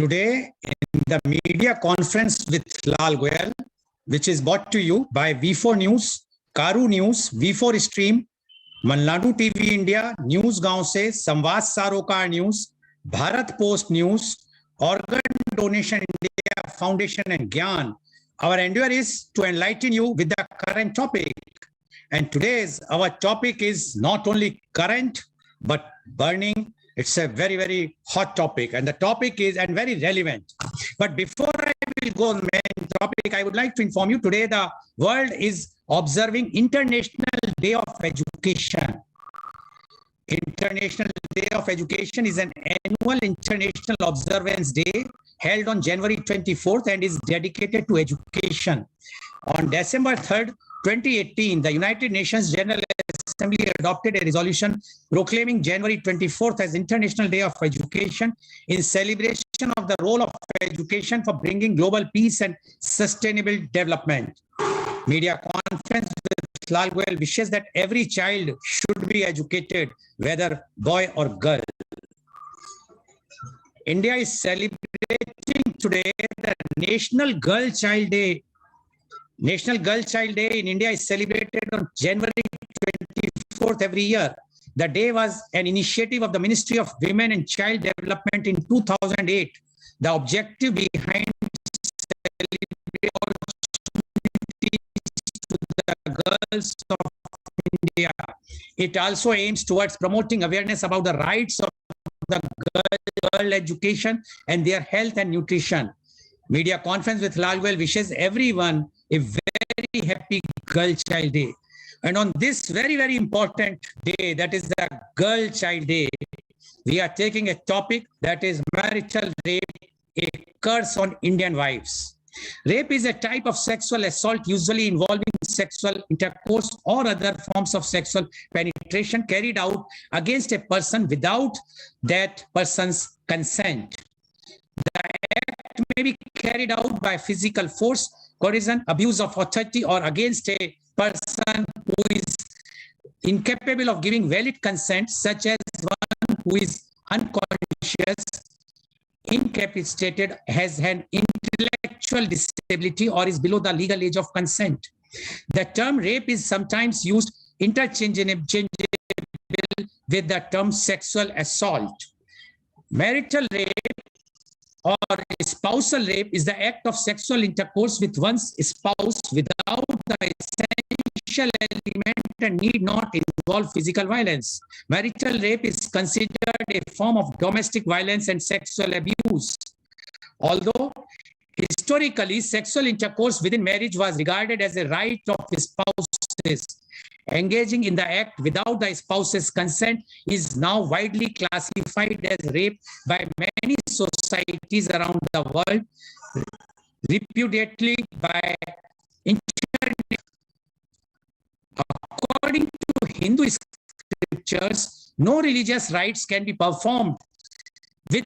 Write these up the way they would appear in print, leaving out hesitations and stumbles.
Today, in the media conference with Lal Goel, which is brought to you by V4 News, Caru News, V4 Stream, Malnadu TV India, News Gaon Se, Samvad Sarokar News, Bharat Post News, Organ Donation India Foundation and Gyan. Our endeavor is to enlighten you with the current topic. And today's our topic is not only current, but burning. It's a very, very hot topic, and the topic is and very relevant. But before I will go on the main topic, I would like to inform you today the world is observing International Day of Education. International Day of Education is an annual international observance day held on January 24th and is dedicated to education. On December 3rd, 2018, the United Nations General Assembly adopted a resolution proclaiming January 24th as International Day of Education in celebration of the role of education for bringing global peace and sustainable development. Media conference with Lal Goel wishes that every child should be educated, whether boy or girl. India is celebrating today the National Girl Child Day. National Girl Child Day in India is celebrated on January 24th every year. The day was an initiative of the Ministry of Women and Child Development in 2008. The objective behind celebrating to the girls of India. It also aims towards promoting awareness about the rights of the girl education and their health and nutrition. Media conference with Lal Goel wishes everyone a very happy Girl Child Day. And on this very, very important day, that is the Girl Child Day, we are taking a topic that is marital rape, a curse on Indian wives. Rape is a type of sexual assault usually involving sexual intercourse or other forms of sexual penetration carried out against a person without that person's consent. The act may be carried out by physical force, coercion, abuse of authority, or against a person who is incapable of giving valid consent, such as one who is unconscious, incapacitated, has an intellectual disability, or is below the legal age of consent. The term rape is sometimes used interchangeably with the term sexual assault. Marital rape or spousal rape is the act of sexual intercourse with one's spouse without the essential element and need not involve physical violence. Marital rape is considered a form of domestic violence and sexual abuse. Although historically sexual intercourse within marriage was regarded as a right of spouses, engaging in the act without the spouse's consent is now widely classified as rape by many societies around the world, repudiately by internet. According to Hindu scriptures, no religious rites can be performed with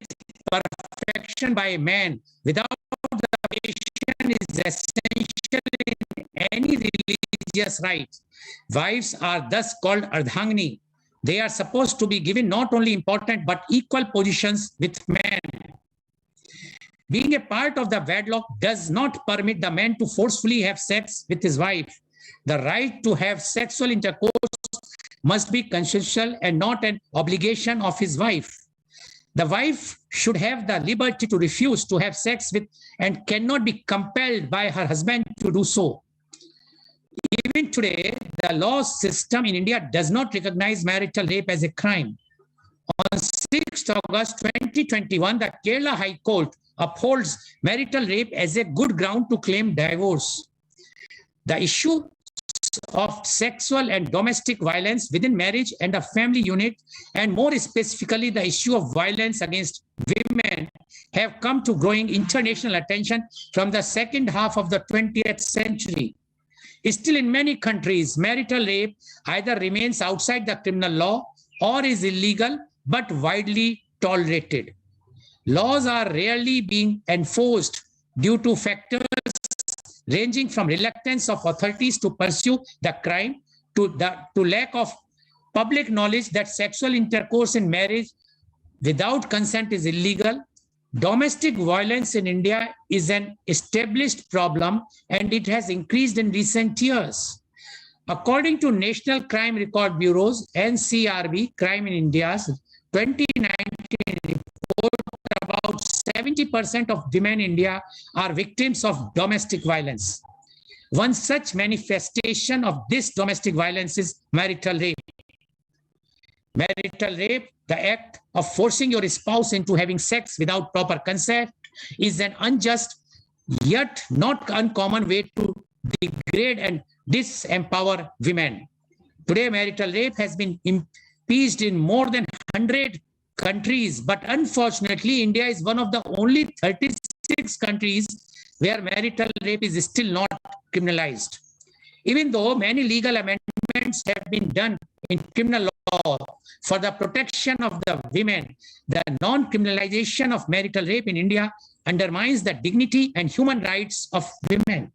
perfection by a man without the patient is essential in any religious rite. Wives are thus called Ardhangni. They are supposed to be given not only important but equal positions with men. Being a part of the wedlock does not permit the man to forcefully have sex with his wife. The right to have sexual intercourse must be consensual and not an obligation of his wife. The wife should have the liberty to refuse to have sex with and cannot be compelled by her husband to do so. Even today, the law system in India does not recognize marital rape as a crime. On 6th August 2021, the Kerala High Court upholds marital rape as a good ground to claim divorce. The issue of sexual and domestic violence within marriage and a family unit, and more specifically the issue of violence against women, have come to growing international attention from the second half of the 20th century. Still, in many countries, marital rape either remains outside the criminal law or is illegal but widely tolerated. Laws are rarely being enforced due to factors ranging from reluctance of authorities to pursue the crime to lack of public knowledge that sexual intercourse in marriage without consent is illegal, Domestic violence in India is an established problem and it has increased in recent years. According to National Crime Record Bureau's NCRB, Crime in India's 2019 report, about 70% of women in India are victims of domestic violence. One such manifestation of this domestic violence is marital rape. Marital rape, the act of forcing your spouse into having sex without proper consent, is an unjust yet not uncommon way to degrade and disempower women. Today, marital rape has been impeached in more than 100 countries, but unfortunately, India is one of the only 36 countries where marital rape is still not criminalized. Even though many legal amendments have been done in criminal law for the protection of the women, the non-criminalization of marital rape in India undermines the dignity and human rights of women.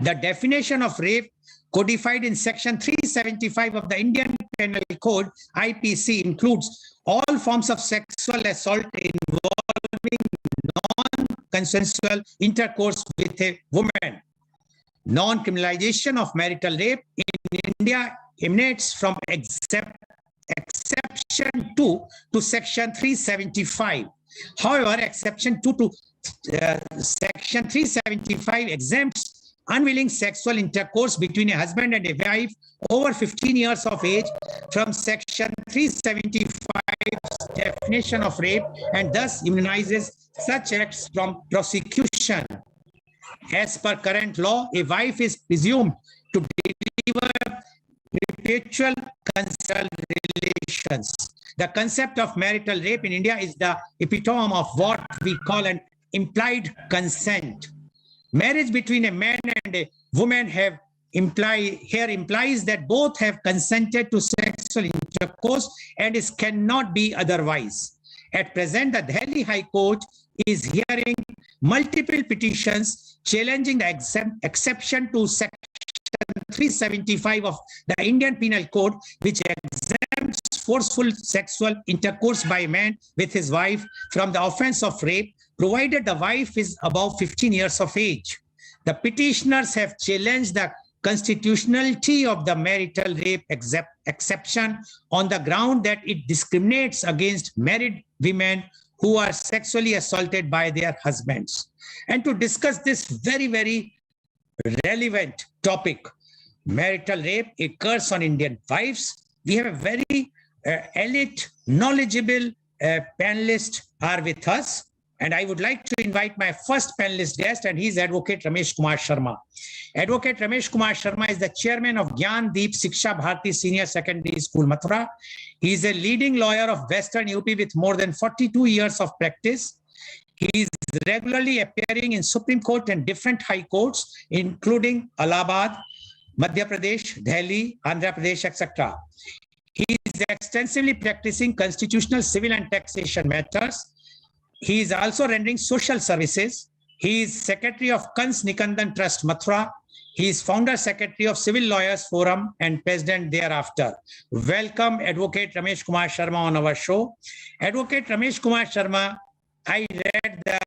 The definition of rape codified in Section 375 of the Indian Penal Code, IPC, includes all forms of sexual assault involving non-consensual intercourse with a woman. Non-criminalization of marital rape in India emanates from exception 2 to Section 375. However, exception 2 to Section 375 exempts unwilling sexual intercourse between a husband and a wife over 15 years of age from Section 375's definition of rape and thus immunizes such acts from prosecution. As per current law, a wife is presumed to deliver perpetual conjugal relations. The concept of marital rape in India is the epitome of what we call an implied consent. Marriage between a man and a woman implies that both have consented to sexual intercourse and it cannot be otherwise. At present, the Delhi High Court is hearing multiple petitions challenging the exception to Section 375 of the Indian Penal Code, which exempts forceful sexual intercourse by a man with his wife from the offense of rape, provided the wife is above 15 years of age. The petitioners have challenged the constitutionality of the marital rape exception on the ground that it discriminates against married women who are sexually assaulted by their husbands. And to discuss this very, very relevant topic, marital rape, a curse on Indian wives, we have a very elite, knowledgeable panelists are with us. And I would like to invite my first panelist guest, and he's Advocate Ramesh Kumar Sharma. Advocate Ramesh Kumar Sharma is the chairman of 𝐂𝐀𝐑𝐔 Shiksha Bharati Senior Secondary School, Mathura. He is a leading lawyer of Western UP with more than 42 years of practice. He is regularly appearing in Supreme Court and different high courts, including Allahabad, Madhya Pradesh, Delhi, Andhra Pradesh, etc. He is extensively practicing constitutional, civil, and taxation matters. He is also rendering social services. He is secretary of 𝐂𝐀𝐑𝐔 𝐍𝐄𝐖𝐒 Trust, Mathura. He is founder secretary of Civil Lawyers Forum and president thereafter. Welcome, Advocate Ramesh Kumar Sharma on our show. Advocate Ramesh Kumar Sharma, I read the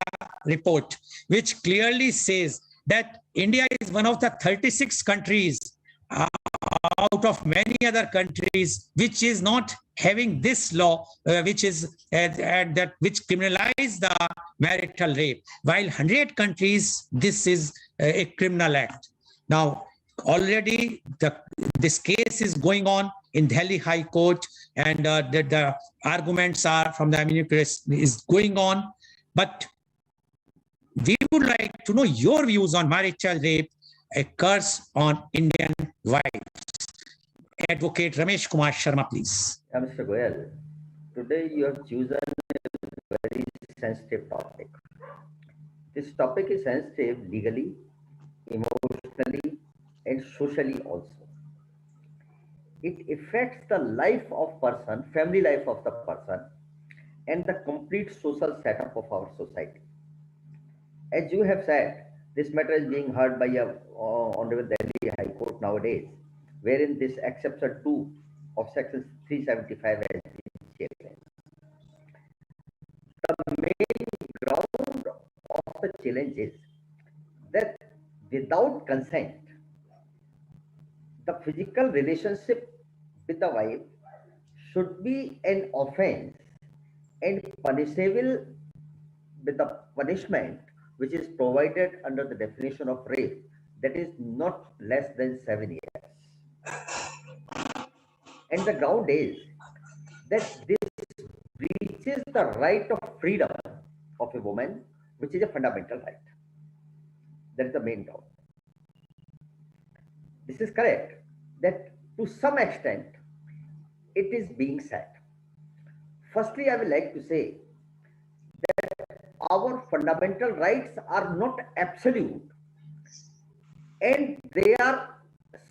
report, which clearly says that India is one of the 36 countries out of many other countries which is not having this law, which criminalize the marital rape, while 100 countries this is a criminal act. Now, already this case is going on in Delhi High Court, and the arguments are from the amicus is going on. But we would like to know your views on marital rape, a curse on Indian wives. Advocate Ramesh Kumar Sharma, please. Mr. Goel, today you have chosen a very sensitive topic. This topic is sensitive legally, emotionally, and socially also. It affects the life of person, family life of the person, and the complete social setup of our society. As you have said, this matter is being heard by a Honorable Delhi High Court nowadays, wherein this exception 2 of Section 375 has been challenged. The main the challenge is that without consent, the physical relationship with the wife should be an offense and punishable with the punishment which is provided under the definition of rape, that is not less than 7 years. And the ground is that this breaches the right of freedom of a woman, which is a fundamental right. That is the main ground. This is correct that to some extent it is being said. Firstly, I would like to say that our fundamental rights are not absolute and they are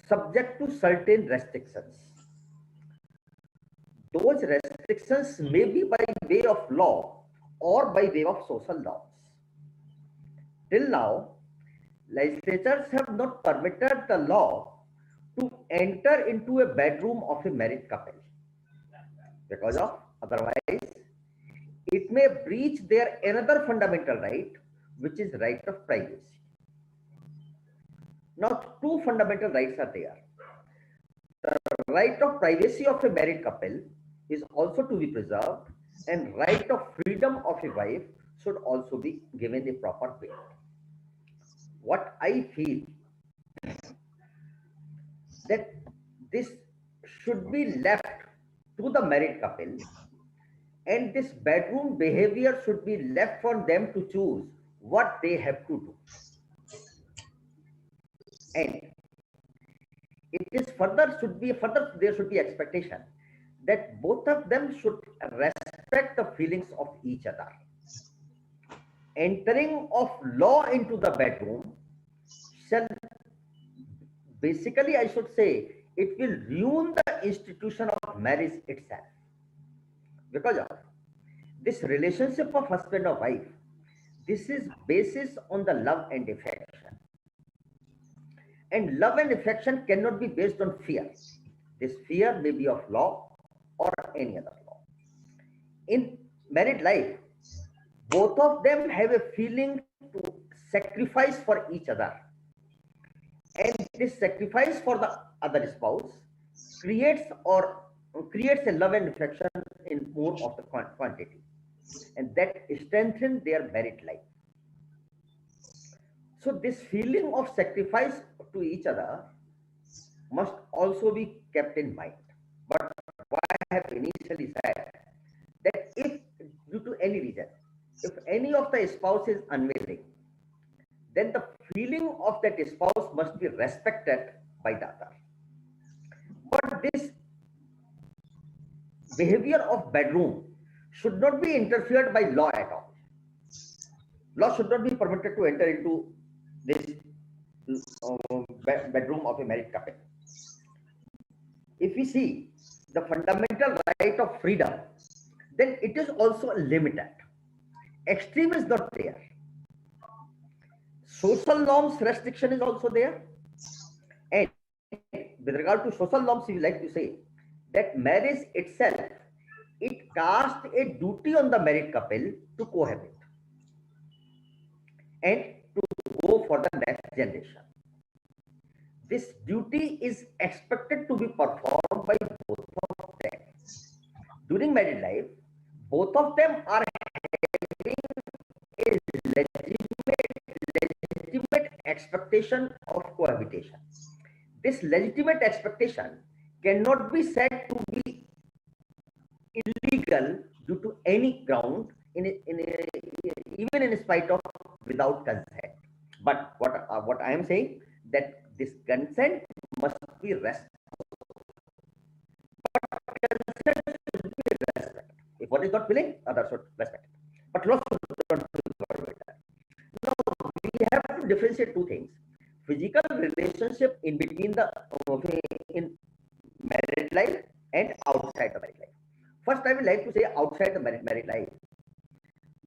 subject to certain restrictions. Those restrictions may be by way of law or by way of social norms. Till now, legislatures have not permitted the law to enter into a bedroom of a married couple because of otherwise it may breach their another fundamental right, which is right of privacy. Now, two fundamental rights are there. The right of privacy of a married couple is also to be preserved, and right of freedom of a wife should also be given a proper weight. What I feel that this should be left to the married couple, and this bedroom behavior should be left for them to choose what they have to do. And it is further there should be expectation that both of them should respect the feelings of each other. Entering of law into the bedroom shall basically, I should say, it will ruin the institution of marriage itself. Because of this relationship of husband or wife, this is basis on the love and affection. And love and affection cannot be based on fear. This fear may be of law or any other law. In married life, both of them have a feeling to sacrifice for each other. And this sacrifice for the other spouse creates a love and affection in more of the quantity. And that strengthens their married life. So this feeling of sacrifice to each other must also be kept in mind. But what I have initially said, that if due to any reason, if any of the spouse is unwilling, then the feeling of that spouse must be respected by the other. But this behavior of bedroom should not be interfered by law at all. Law should not be permitted to enter into this bedroom of a married couple. If we see the fundamental right of freedom, then it is also limited. Extreme is not there. Social norms restriction is also there. And with regard to social norms, we like to say that marriage itself, it casts a duty on the married couple to cohabit and to go for the next generation. This duty is expected to be performed by both of them. During married life, both of them are having a legitimate expectation of cohabitation. This legitimate expectation cannot be said to be illegal due to any ground, even in spite of without consent. But what I am saying, that this consent must be respected. But consent should be respected. If one is not willing, others should respect it. But law should not be that. Now we have to differentiate two things: physical relationship in between the in married life and outside the married life. First, I would like to say outside the married life,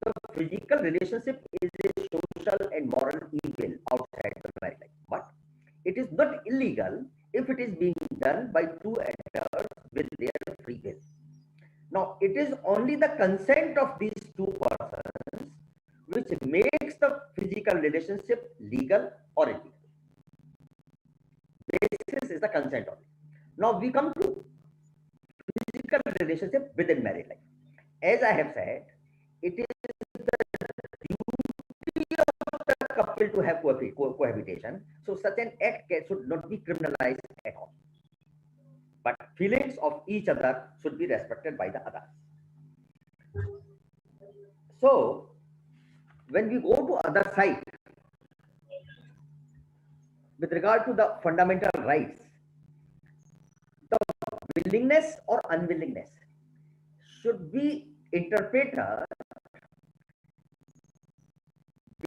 the physical relationship is a social and moral evil outside the married life. But it is not illegal if it is being done by two adults with their free will. Now, it is only the consent of these two persons which which makes the physical relationship legal or illegal. Basis is the consent only. Now we come to physical relationship within married life. As I have said, it is the duty of the couple to have cohabitation. So such an act should not be criminalized at all. But feelings of each other should be respected by the others. So when we go to other side, with regard to the fundamental rights, the willingness or unwillingness should be interpreted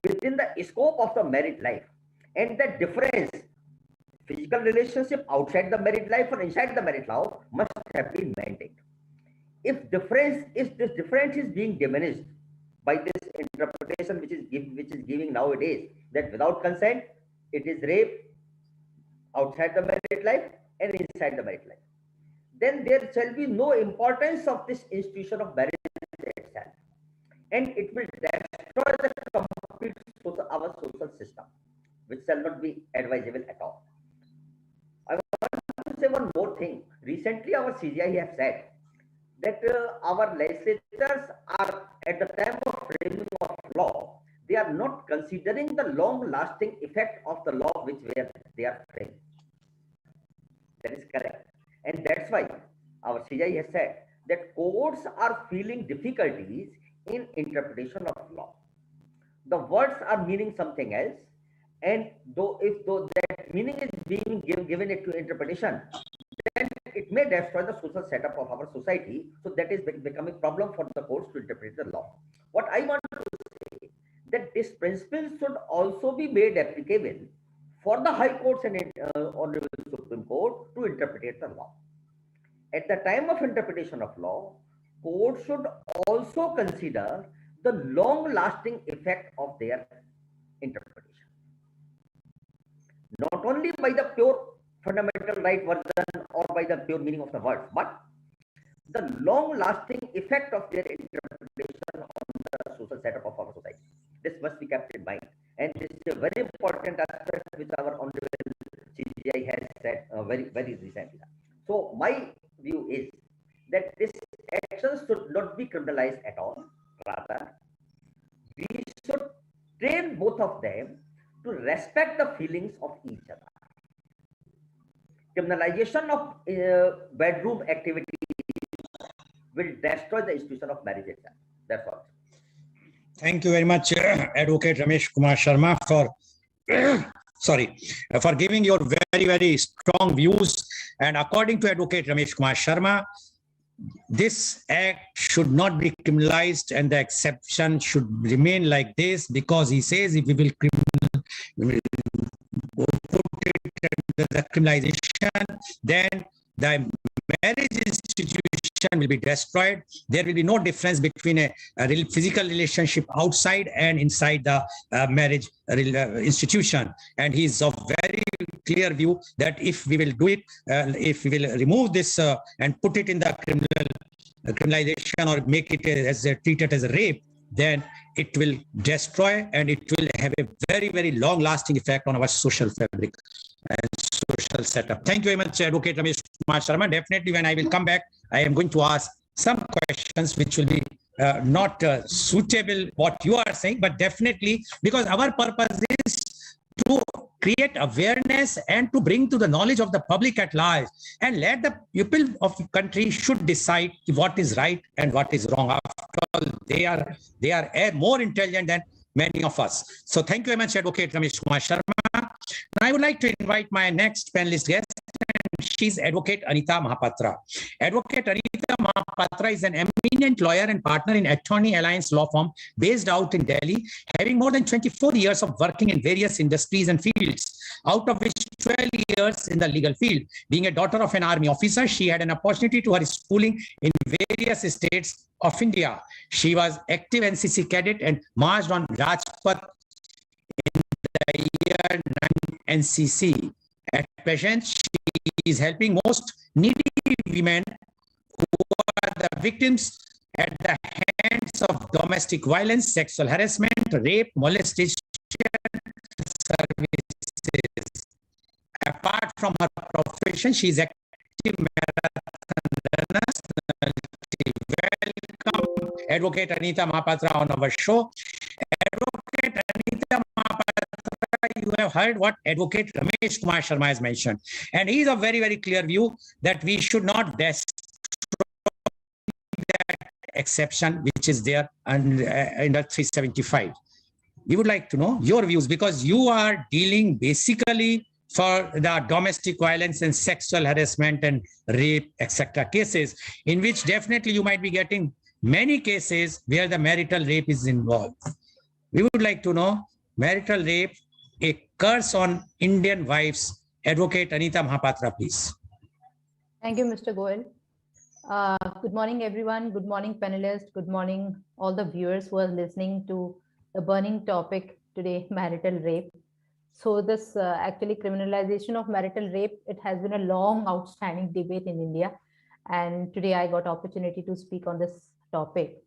within the scope of the married life, and the difference, physical relationship outside the married life or inside the married life, must have been maintained. If this difference is being diminished by this interpretation which is giving nowadays, that without consent it is rape outside the married life and inside the married life, then there shall be no importance of this institution of marriage itself, and it will destroy the complete our social system, which shall not be advisable at all. I want to say one more thing. Recently our CGI have said that our legislators are, at the time of framing of law, they are not considering the long-lasting effect of the law which they are framing. That is correct. And that's why our CGI has said that courts are feeling difficulties in interpretation of law. The words are meaning something else, and though that meaning is being given it to interpretation, then it may destroy the social setup of our society. So that is becoming a problem for the courts to interpret the law. What I want to say, that this principle should also be made applicable for the High Courts and Honorable Supreme Court to interpret the law. At the time of interpretation of law, courts should also consider the long-lasting effect of their interpretation. Not only by the pure fundamental right version or by the pure meaning of the words, but the long-lasting effect of their interpretation on the social setup of our society. This must be kept in mind, and this is a very important aspect which our Honorable CGI has said very recently. So my view is that this action should not be criminalized at all. Rather, we should train both of them to respect the feelings of each other. Criminalization of bedroom activities will destroy the institution of marriage itself. That's all. Thank you very much, Advocate Ramesh Kumar Sharma, for giving your very strong views. And according to Advocate Ramesh Kumar Sharma, this act should not be criminalized, and the exception should remain like this, because he says if we will put it under the criminalization, then the marriage institution will be destroyed. There will be no difference between a physical relationship outside and inside the marriage institution. And he is of very clear view that if we will do it, if we will remove this and put it in the criminalization or make it as treated as a rape, then it will destroy and it will have a very long-lasting effect on our social fabric and social setup. Thank you very much, Advocate Ramesh Kumar Sharma. Definitely, when I will come back, I am going to ask some questions which will be not suitable what you are saying, but definitely because our purpose is to create awareness and to bring to the knowledge of the public at large, and let the people of the country should decide what is right and what is wrong. After all, they are more intelligent than many of us. So thank you very much, Advocate Ramesh Kumar Sharma. Now I would like to invite my next panelist guest, and she's Advocate Anita Mahapatra. Advocate Anita Mahapatra is an eminent lawyer and partner in Attorney Alliance law firm based out in Delhi, having more than 24 years of working in various industries and fields, out of which 12 years in the legal field. Being a daughter of an army officer, she had an opportunity to her schooling in various states of India. She was active NCC cadet and marched on Rajpath in the year 9 NCC. At present, she is helping most needy women who are the victims at the events of domestic violence, sexual harassment, rape, molestation services. Apart from her profession, she is active marathon runner. Welcome, Advocate Anita Mahapatra on our show. Advocate Anita Mahapatra, you have heard what Advocate Ramesh Kumar Sharma has mentioned. And he is a very, very clear view that we should not destroy that exception which is there under 375. We would like to know your views, because you are dealing basically for the domestic violence and sexual harassment and rape, etc. cases, in which definitely you might be getting many cases where the marital rape is involved. We would like to know marital rape, a curse on Indian wives. Advocate Anita Mahapatra, please. Thank you, Mr. Goel. Good morning, everyone. Good morning, panelists. Good morning, all the viewers who are listening to the burning topic today, marital rape. So this actually criminalization of marital rape, it has been a long outstanding debate in India. And today I got opportunity to speak on this topic.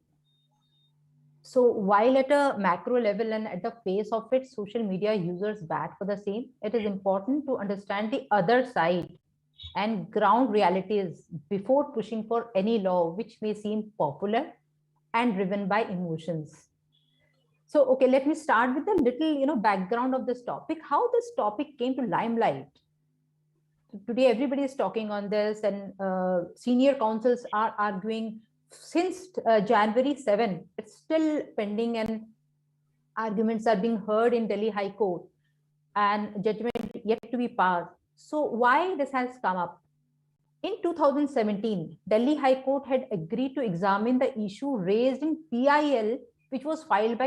So while at a macro level and at the face of it, social media users bat for the same, it is important to understand the other side and ground realities before pushing for any law which may seem popular and driven by emotions. So, okay, let me start with a little, background of this topic, how this topic came to limelight. Today, everybody is talking on this, and senior counsels are arguing since January 7. It's still pending, and arguments are being heard in Delhi High Court, and judgment yet to be passed. So, why this has come up? In 2017, Delhi High Court had agreed to examine the issue raised in PIL, which was filed by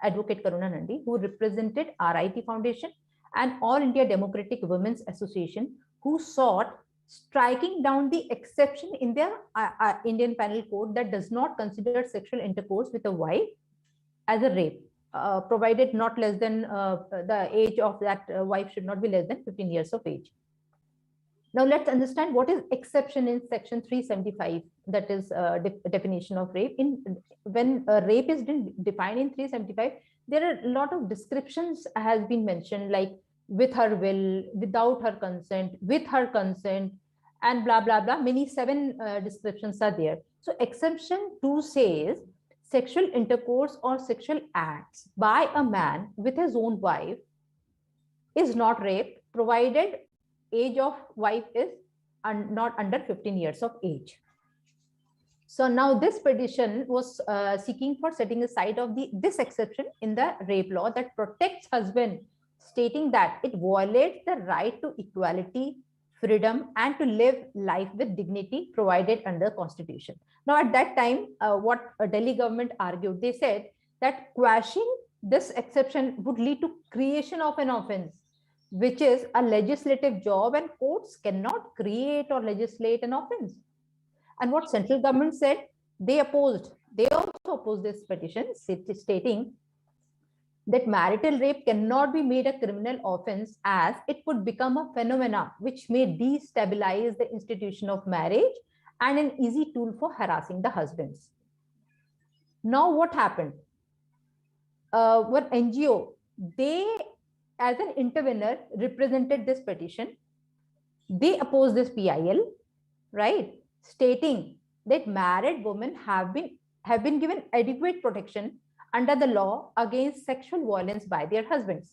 Advocate Karuna Nandi, who represented RIT Foundation and All India Democratic Women's Association, who sought striking down the exception in their Indian Penal Code that does not consider sexual intercourse with a wife as a rape, provided not less than the age of that wife should not be less than 15 years of age. Now let's understand what is exception in section 375, that is definition of rape. When rape is defined in 375, there are a lot of descriptions has been mentioned, like with her will, without her consent, with her consent, and blah, blah, blah. Many 7 descriptions are there. So exception 2 says sexual intercourse or sexual acts by a man with his own wife is not rape, provided age of wife is not under 15 years of age. So now this petition was seeking for setting aside of this exception in the rape law that protects husband, stating that it violates the right to equality, freedom, and to live life with dignity provided under Constitution. Now at that time, what Delhi government argued, they said that quashing this exception would lead to creation of an offense, which is a legislative job, and courts cannot create or legislate an offense. And what central government said, they also opposed this petition, stating that marital rape cannot be made a criminal offense as it would become a phenomena which may destabilize the institution of marriage and an easy tool for harassing the husbands. Now what happened? One NGO, they as an intervener represented this petition. They opposed this PIL, right, stating that married women have been given adequate protection under the law against sexual violence by their husbands.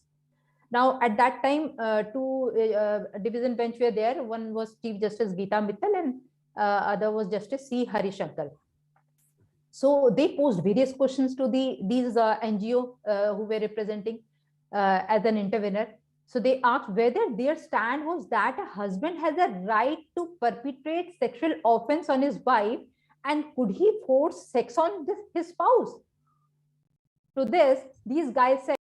Now at that time, 2 division bench were there. One was Chief Justice Geeta Mittal and other was Justice C. Harishankar. So they posed various questions to these NGO who were representing as an intervener. So they asked whether their stand was that a husband has a right to perpetrate sexual offense on his wife, and could he force sex on his spouse? To this, these guys said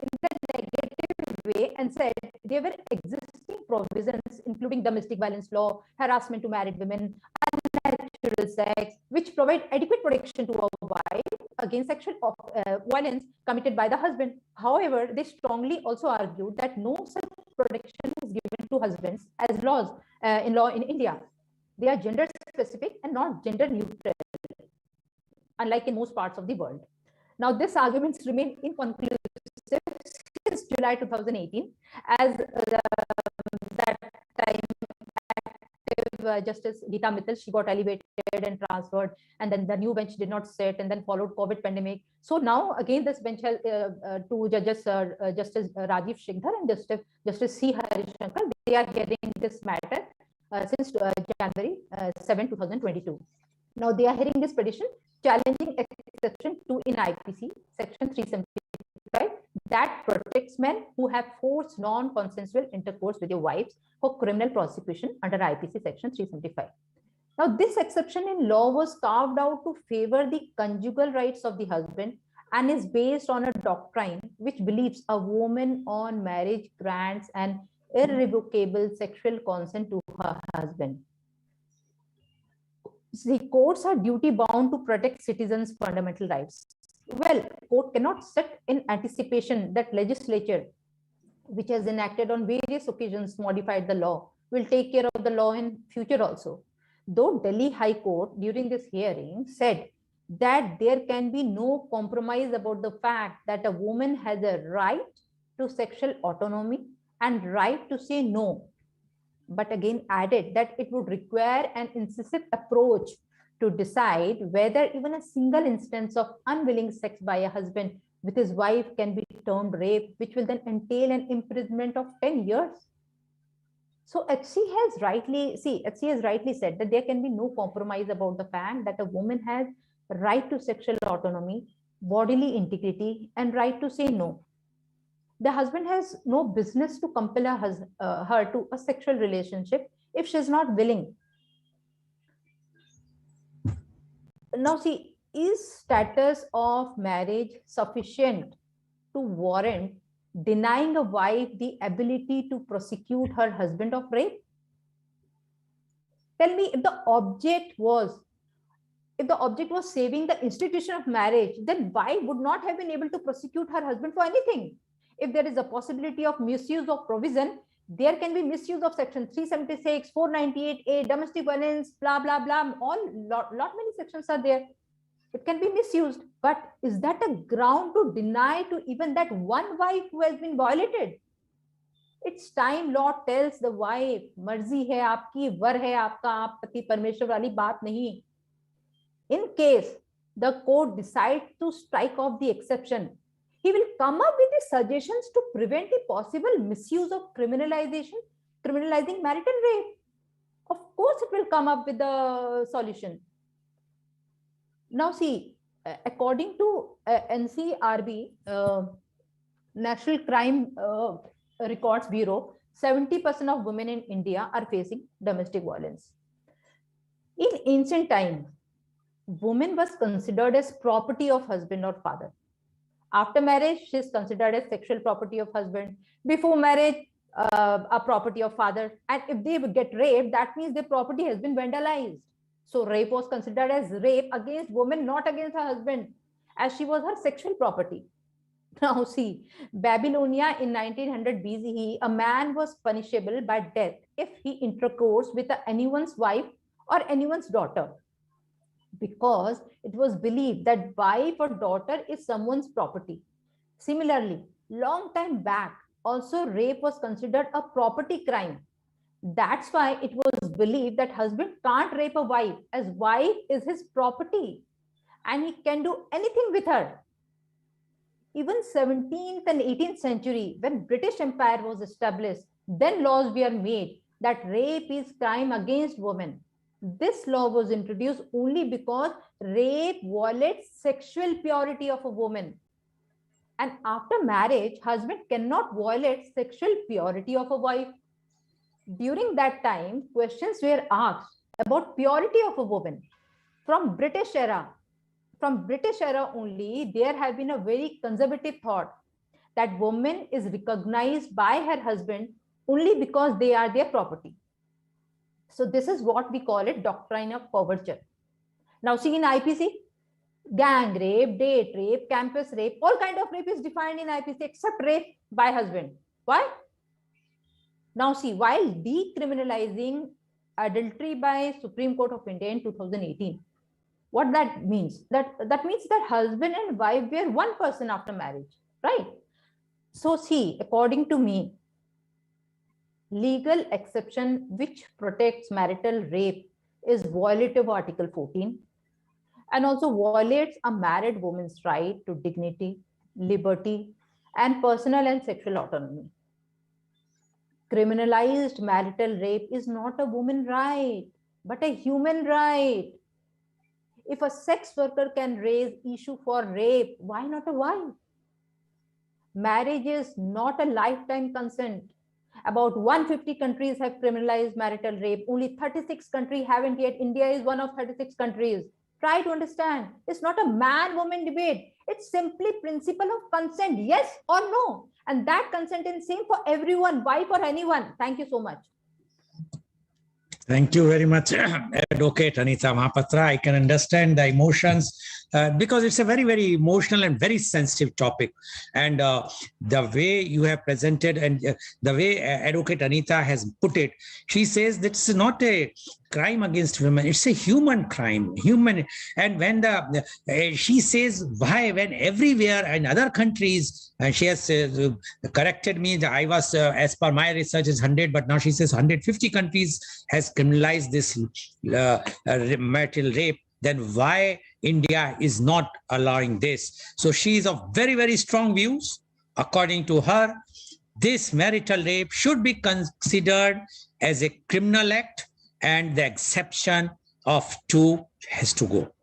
in the negative way and said there were existing provisions, including domestic violence law, harassment to married women, unnatural sex, which provide adequate protection to a wife against sexual violence committed by the husband. However, they strongly also argued that no such protection is given to husbands as laws in India. They are gender specific and not gender neutral. unlike in most parts of the world. Now, these arguments remain inconclusive since July 2018, as that time Justice 𝐂𝐀𝐑𝐔 𝐍𝐄𝐖𝐒, she got elevated and transferred, and then the new bench did not sit, and then followed COVID pandemic. So now again, this bench has two judges, Justice Rajiv Shikdhar and Justice C. Harishankar. They are hearing this matter since January 7, 2022. Now they are hearing this petition challenging exception 2 in IPC, section 375, that protects men who have forced non-consensual intercourse with their wives for criminal prosecution under IPC section 375. Now, this exception in law was carved out to favor the conjugal rights of the husband and is based on a doctrine which believes a woman on marriage grants an irrevocable sexual consent to her husband. The courts are duty bound to protect citizens' fundamental rights. Well, court cannot sit in anticipation that legislature, which has enacted on various occasions modified the law, will take care of the law in future also. Though Delhi High Court during this hearing said that there can be no compromise about the fact that a woman has a right to sexual autonomy and right to say no, but again added that it would require an incisive approach to decide whether even a single instance of unwilling sex by a husband with his wife can be termed rape, which will then entail an imprisonment of 10 years. So HC has rightly said that there can be no compromise about the fact that a woman has right to sexual autonomy, bodily integrity, and right to say no. The husband has no business to compel her to a sexual relationship if she is not willing. Now see, is status of marriage sufficient to warrant denying a wife the ability to prosecute her husband of rape? Tell me, if the object was saving the institution of marriage, then wife would not have been able to prosecute her husband for anything. If there is a possibility of misuse of provision, there can be misuse of section 376, 498A, domestic violence, blah, blah, blah. Lot many sections are there. It can be misused. But is that a ground to deny to even that one wife who has been violated? It's time law tells the wife, मर्जी है आपकी, वर है आपका, आप पति परमेश्वर वाली बात नहीं. In case the court decides to strike off the exception, he will come up with the suggestions to prevent the possible misuse of criminalizing marital rape. Of course, it will come up with the solution. Now, see, according to NCRB, National Crime Records Bureau, 70% of women in India are facing domestic violence. In ancient times, woman was considered as property of husband or father. After marriage, she is considered as sexual property of husband. Before marriage, a property of father. And if they get raped, that means their property has been vandalized. So rape was considered as rape against woman, not against her husband, as she was her sexual property. Now see, Babylonia in 1900 BCE, a man was punishable by death if he intercourse with anyone's wife or anyone's daughter, because it was believed that wife or daughter is someone's property. Similarly, long time back, also rape was considered a property crime. That's why it was believed that husband can't rape a wife, as wife is his property and he can do anything with her. Even 17th and 18th century, when British Empire was established, then laws were made that rape is crime against women. This law was introduced only because rape violates sexual purity of a woman. And after marriage, husband cannot violate sexual purity of a wife. During that time, questions were asked about purity of a woman. From British era only, there have been a very conservative thought that woman is recognized by her husband only because they are their property. So this is what we call it doctrine of coverture. Now see, in IPC, gang rape, date rape, campus rape, all kind of rape is defined in IPC except rape by husband. Why? Now see, while decriminalizing adultery by Supreme Court of India in 2018, What that means? That means that husband and wife were one person after marriage, right? So see, according to me, legal exception which protects marital rape is violative of Article 14 and also violates a married woman's right to dignity, liberty, and personal and sexual autonomy. Criminalized marital rape is not a woman's right, but a human right. If a sex worker can raise issue for rape, why not a wife? Marriage is not a lifetime consent. About 150 countries have criminalized marital rape. Only 36 countries haven't yet. India is one of 36 countries. Try to understand. It's not a man-woman debate. It's simply principle of consent, yes or no. And that consent is same for everyone, wife or anyone. Thank you so much. Thank you very much, Advocate Anita Mahapatra. I can understand the emotions because it's a very, very emotional and very sensitive topic. And the way you have presented and the way Advocate Anita has put it, she says that it's not a crime against women, it's a human crime, human. And when she says why, when everywhere in other countries, and she has corrected me that I was, as per my research, is 100, but now she says 150 countries has criminalized this marital rape, then why India is not allowing this? So she is of very, very strong views. According to her, this marital rape should be considered as a criminal act and the exception of 2 has to go.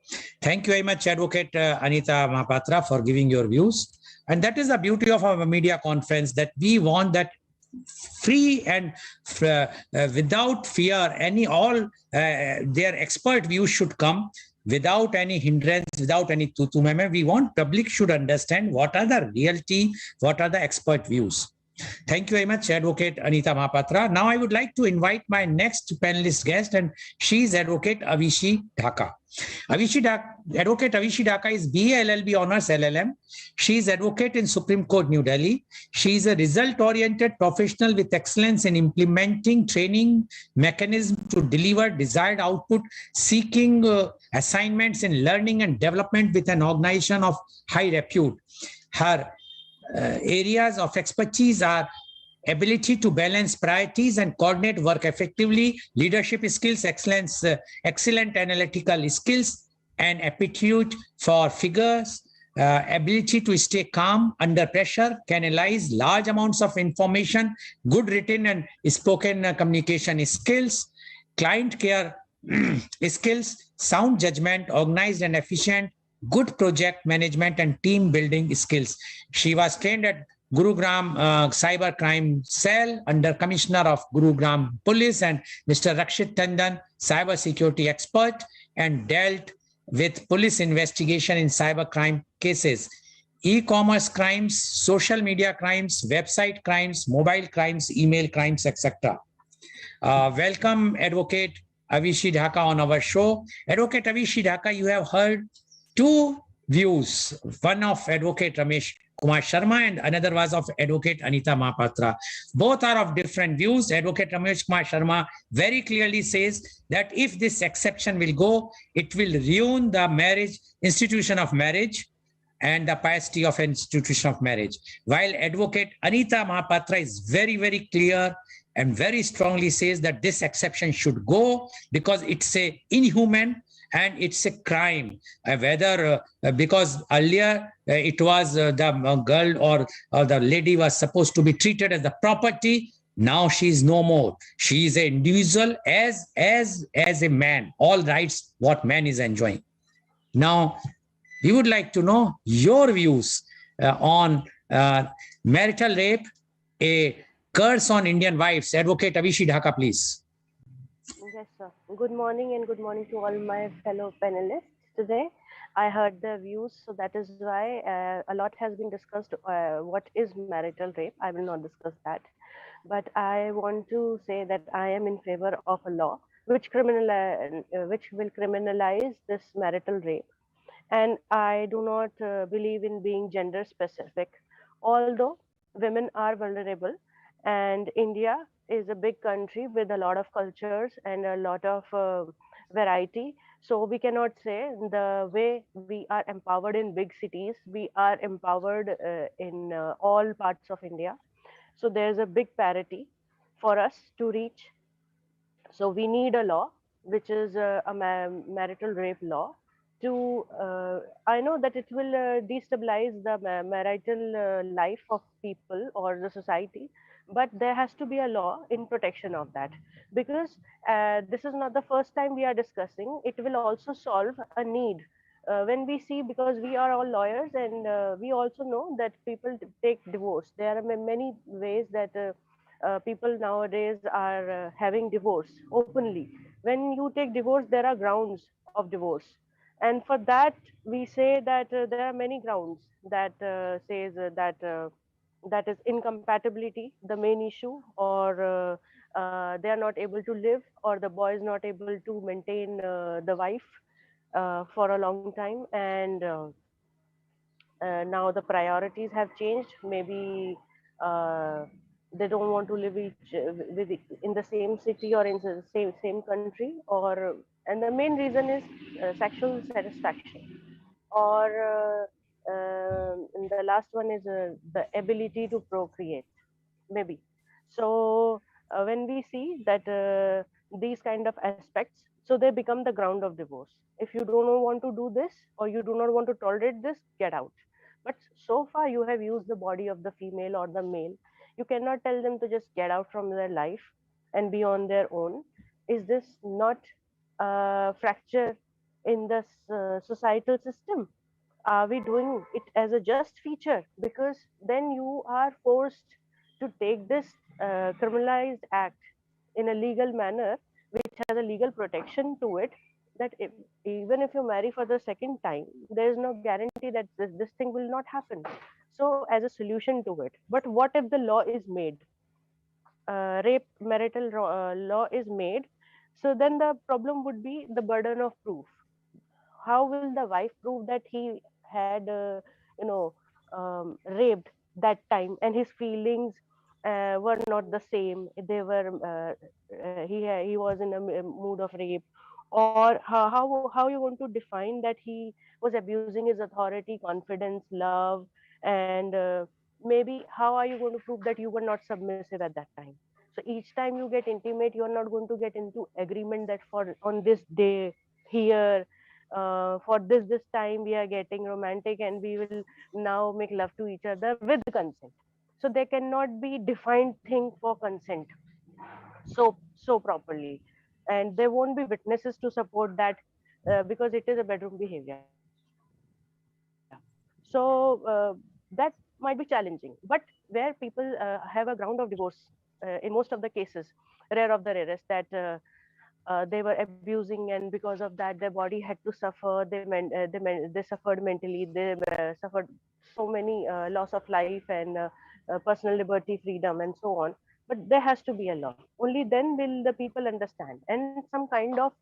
Thank you very much, Advocate Anita Mahapatra, for giving your views. And that is the beauty of our media conference, that we want that free and without fear, their expert views should come without any hindrance, without any tutu meme. We want public should understand what are the reality, what are the expert views. Thank you very much, Advocate Anita Mahapatra. Now I would like to invite my next panelist guest, and she is Advocate Avishi Dhaka. Advocate Avishi Dhaka is BA LLB Honors LLM. She is advocate in Supreme Court, New Delhi. She is a result-oriented professional with excellence in implementing training mechanism to deliver desired output, seeking assignments in learning and development with an organization of high repute. Her areas of expertise are ability to balance priorities and coordinate work effectively, leadership skills, excellent analytical skills, and aptitude for figures, ability to stay calm under pressure, can analyze large amounts of information, good written and spoken communication skills, client care skills, sound judgment, organized and efficient, good project management and team building skills. She was trained at Gurugram Cyber Crime Cell under Commissioner of Gurugram Police and Mr. Rakshit Tandon, cyber security expert, and dealt with police investigation in cyber crime cases, e-commerce crimes, social media crimes, website crimes, mobile crimes, email crimes, etc. Welcome, Advocate Avishi Dhaka, on our show. Advocate Avishi Dhaka, you have heard 2 views, one of Advocate Ramesh Kumar Sharma and another was of Advocate Anita Mahapatra. Both are of different views. Advocate Ramesh Kumar Sharma very clearly says that if this exception will go, it will ruin the marriage, institution of marriage and the piety of institution of marriage. While Advocate Anita Mahapatra is very, very clear and very strongly says that this exception should go because it's a inhuman and it's a crime, because earlier it was the girl or the lady was supposed to be treated as the property. Now she is no more. She is an individual as a man, all rights what man is enjoying. Now, we would like to know your views on marital rape, a curse on Indian wives. Advocate Avishi Dhaka, please. Yes, sir. Good morning and good morning to all my fellow panelists today. I heard the views, so that is why a lot has been discussed. What is marital rape? I will not discuss that. But I want to say that I am in favor of a law which will criminalize this marital rape. And I do not believe in being gender specific, although women are vulnerable and India is a big country with a lot of cultures and a lot of variety. So we cannot say the way we are empowered in big cities, we are empowered in all parts of India. So there's a big parity for us to reach. So we need a law, which is a marital rape law. To I know that it will destabilize the marital life of people or the society, but there has to be a law in protection of that, because this is not the first time we are discussing. It will also solve a need. When we see, because we are all lawyers, and we also know that people take divorce. There are many ways that people nowadays are having divorce openly. When you take divorce, there are grounds of divorce, and for that we say that there are many grounds that says that is incompatibility the main issue, or they are not able to live, or the boy is not able to maintain the wife for a long time, and now the priorities have changed. Maybe uh, they don't want to live in the same city or in the same country, or and the main reason is sexual satisfaction, or and the last one is the ability to procreate, maybe. So when we see that these kind of aspects, so they become the ground of divorce. If you do not want to do this, or you do not want to tolerate this, get out. But so far you have used the body of the female or the male, you cannot tell them to just get out from their life and be on their own. Is this not a fracture in the societal system? Are we doing it as a just feature? Because then you are forced to take this criminalized act in a legal manner, which has a legal protection to it, that if, even if you marry for the second time, there is no guarantee that this thing will not happen. So as a solution to it, but what if the law is made, rape marital law is made, so then the problem would be the burden of proof. How will the wife prove that he had you know raped that time, and his feelings were not the same? They were he was in a mood of rape, or how you going to define that he was abusing his authority, confidence, love, and maybe how are you going to prove that you were not submissive at that time? So each time you get intimate, you are not going to get into agreement that for on this day here, for this time we are getting romantic and we will now make love to each other with consent. So there cannot be defined thing for consent so properly, and there won't be witnesses to support that, because it is a bedroom behavior. So that might be challenging, but where people have a ground of divorce, in most of the cases, rare of the rarest, that they were abusing, and because of that their body had to suffer. They suffered mentally, they suffered so many loss of life, and personal liberty, freedom, and so on. But there has to be a law. Only then will the people understand, and some kind of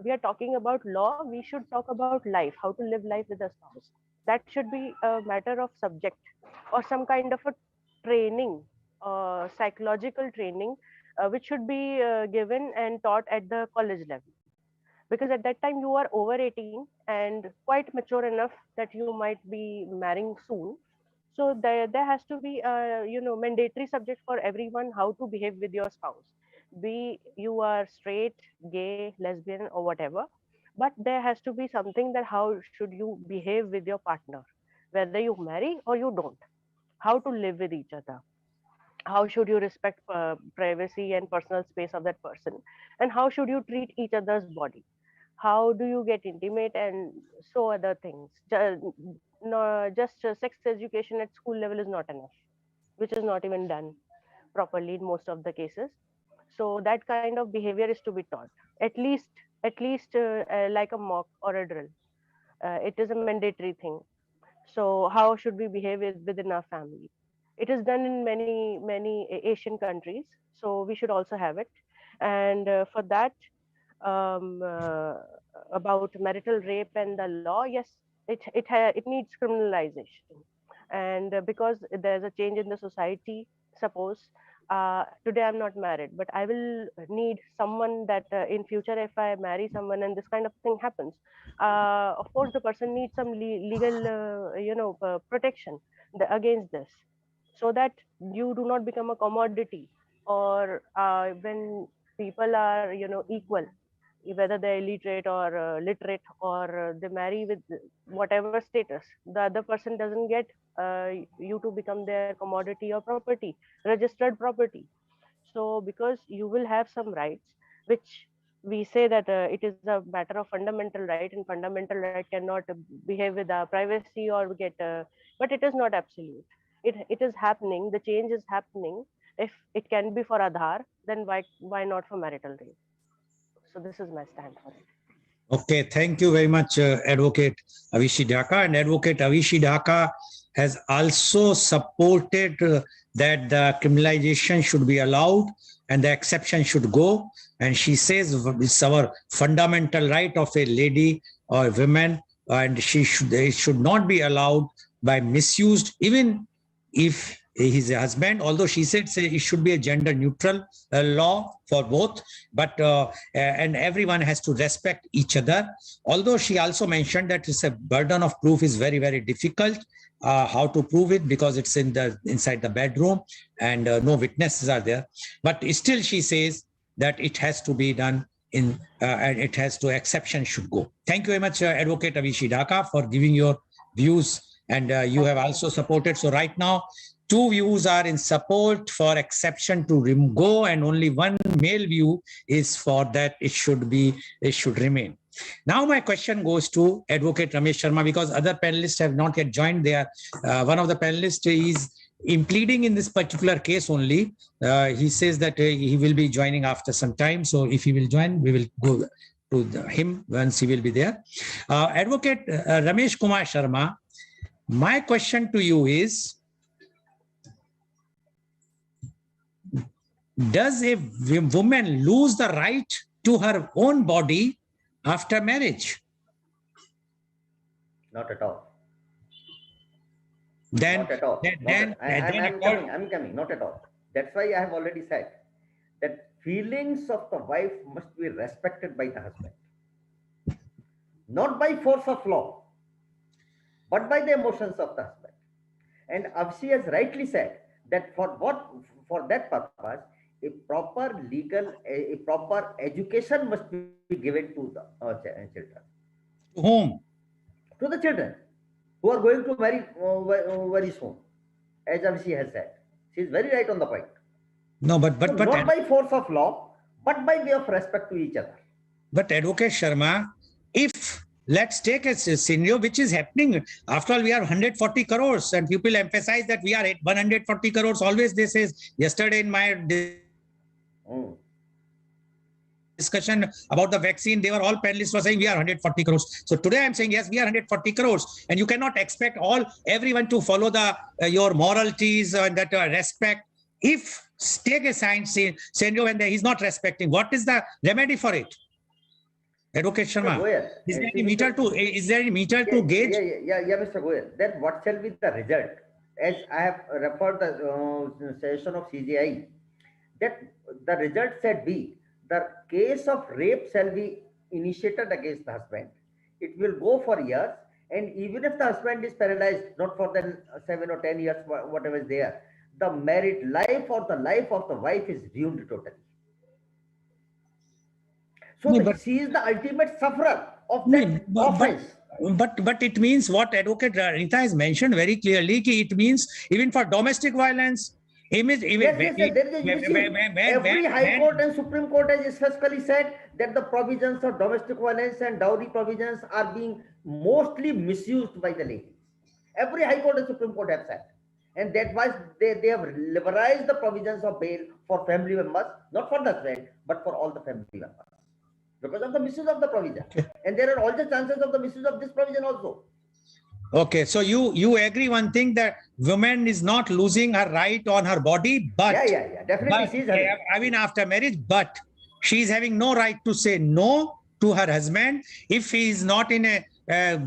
we are talking about law, we should talk about life, how to live life with a spouse. That should be a matter of subject, or some kind of a training, psychological training, which should be given and taught at the college level, because at that time you are over 18 and quite mature enough that you might be marrying soon. So there has to be a mandatory subject for everyone, how to behave with your spouse, be you are straight, gay, lesbian, or whatever. But there has to be something that how should you behave with your partner, whether you marry or you don't, how to live with each other, how should you respect privacy and personal space of that person, and how should you treat each other's body, how do you get intimate, and so other things. No, just sex education at school level is not enough, which is not even done properly in most of the cases. So that kind of behavior is to be taught, at least like a mock or a drill. It is a mandatory thing. So how should we behave within our family? It is done in many Asian countries, so we should also have it. And for that, um, uh, about marital rape and the law, yes, it needs criminalization. And because there's a change in the society, suppose today I'm not married, but I will need someone that in future, if I marry someone and this kind of thing happens, of course the person needs some legal protection against this, so that you do not become a commodity. Or when people are equal, whether they're illiterate or literate, or they marry with whatever status, the other person doesn't get you to become their commodity or property, registered property. So because you will have some rights, which we say that it is a matter of fundamental right, and fundamental right cannot behave with privacy or get but it is not absolute. It is happening, the change is happening. If it can be for Aadhaar, then why not for marital rape? So this is my stand for it. Okay, thank you very much, Advocate Avishi Dhaka. And Advocate Avishi Dhaka has also supported that the criminalization should be allowed and the exception should go. And she says it's our fundamental right of a lady or woman, and it should not be allowed by misused, even if he's a husband, although she said it should be a gender neutral law for both, but and everyone has to respect each other. Although she also mentioned that it's a burden of proof is very, very difficult, how to prove it, because it's inside the bedroom and no witnesses are there. But still she says that it has to be done and it has to, exception should go. Thank you very much, Advocate Avishi Dhaka, for giving your views, and you have also supported. So right now, 2 views are in support for exception to go, and only 1 male view is for that it should remain. Now my question goes to Advocate Ramesh Sharma, because other panelists have not yet joined. They are one of the panelists is pleading in this particular case only. He says that he will be joining after some time. So if he will join, we will go to him once he will be there. Advocate Ramesh Kumar Sharma, my question to you is, does a woman lose the right to her own body after marriage? Not at all. Then, not at all. I'm coming. Not at all. That's why I have already said that feelings of the wife must be respected by the husband, not by force of law, but by the emotions of the husband. And Avshi has rightly said that for that purpose, a proper education must be given to the children. To whom? To the children who are going to marry very soon, as Avshi has said. She is very right on the point. No, but not by force of law, but by way of respect to each other. But Advocate Sharma, if let's take a scenario which is happening. After all, we are 140 crores, and people emphasize that we are at 140 crores. Always they say, yesterday in my discussion about the vaccine, they were all panelists were saying we are 140 crores. So today I'm saying, yes, we are 140 crores. And you cannot expect everyone to follow your moralities and that respect. If take a scenario when he's not respecting, what is the remedy for it? Advocate Sharma, is there any meter to gauge? Yeah, Mr. Goel. Then what shall be the result? As I have referred the session of 𝐂𝐀𝐑𝐔, that the result said be the case of rape shall be initiated against the husband. It will go for years, and even if the husband is paralyzed, not for then 7 or 10 years, whatever is there, the married life or the life of the wife is ruined totally. So she is the ultimate sufferer of that offense. But it means what Advocate Anita has mentioned very clearly, it means even for domestic violence, every High Court and Supreme Court has specifically said that the provisions of domestic violence and dowry provisions are being mostly misused by the ladies. Every High Court and Supreme Court have said. And that was they have liberalized the provisions of bail for family members, not for the husband, but for all the family members, because of the misuse of the provision. Okay. And there are also chances of the misuse of this provision also. Okay, so you agree one thing, that woman is not losing her right on her body, but definitely she is having after marriage, but she is having no right to say no to her husband if he is not in a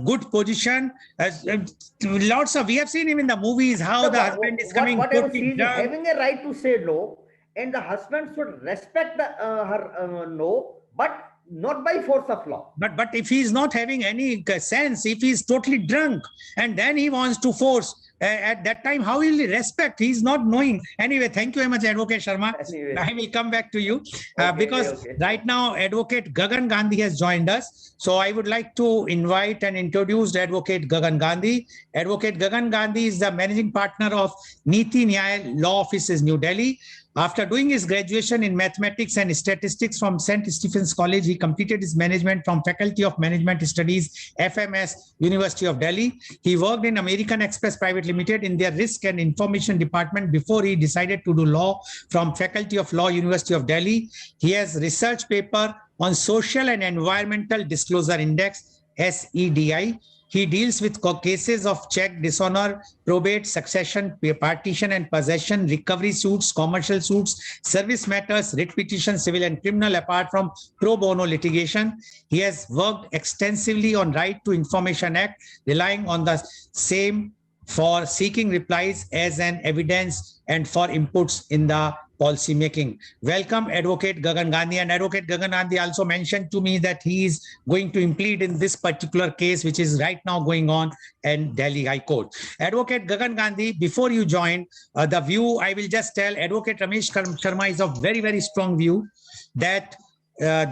good position. We have seen him in the movies how the husband is coming. Whatever she is having a right to say no, and the husband should respect her no, but not by force of law. But if he is not having any sense, if he is totally drunk and then he wants to force, at that time, how will he respect? He is not knowing. Anyway, thank you very much, Advocate Sharma. Anyway. I will come back to you Okay, because okay. right now Advocate 𝐂𝐀𝐑𝐔 Gandhi has joined us. So I would like to invite and introduce Advocate 𝐂𝐀𝐑𝐔 Gandhi. Advocate 𝐂𝐂𝐑𝐔 Gandhi is the managing partner of Niti Nyay Law Offices, New Delhi. After doing his graduation in mathematics and statistics from St. Stephen's College, he completed his management from Faculty of Management Studies, FMS, University of Delhi. He worked in American Express Private Limited in their Risk and Information Department before he decided to do law from Faculty of Law, University of Delhi. He has research paper on Social and Environmental Disclosure Index, SEDI. He deals with cases of check, dishonor, probate, succession, partition and possession, recovery suits, commercial suits, service matters, writ petition, civil and criminal, apart from pro bono litigation. He has worked extensively on Right to Information Act, relying on the same for seeking replies as an evidence and for inputs in the policy making. Welcome, Advocate 𝐂𝐀𝐔 Gandhi. And Advocate 𝐂𝐂𝐑𝐔 Gandhi also mentioned to me that he is going to plead in this particular case, which is right now going on in Delhi High Court. Advocate 𝐂𝐂𝐑𝐔 Gandhi, before you join the view, I will just tell Advocate Ramesh Sharma is of very, very strong view that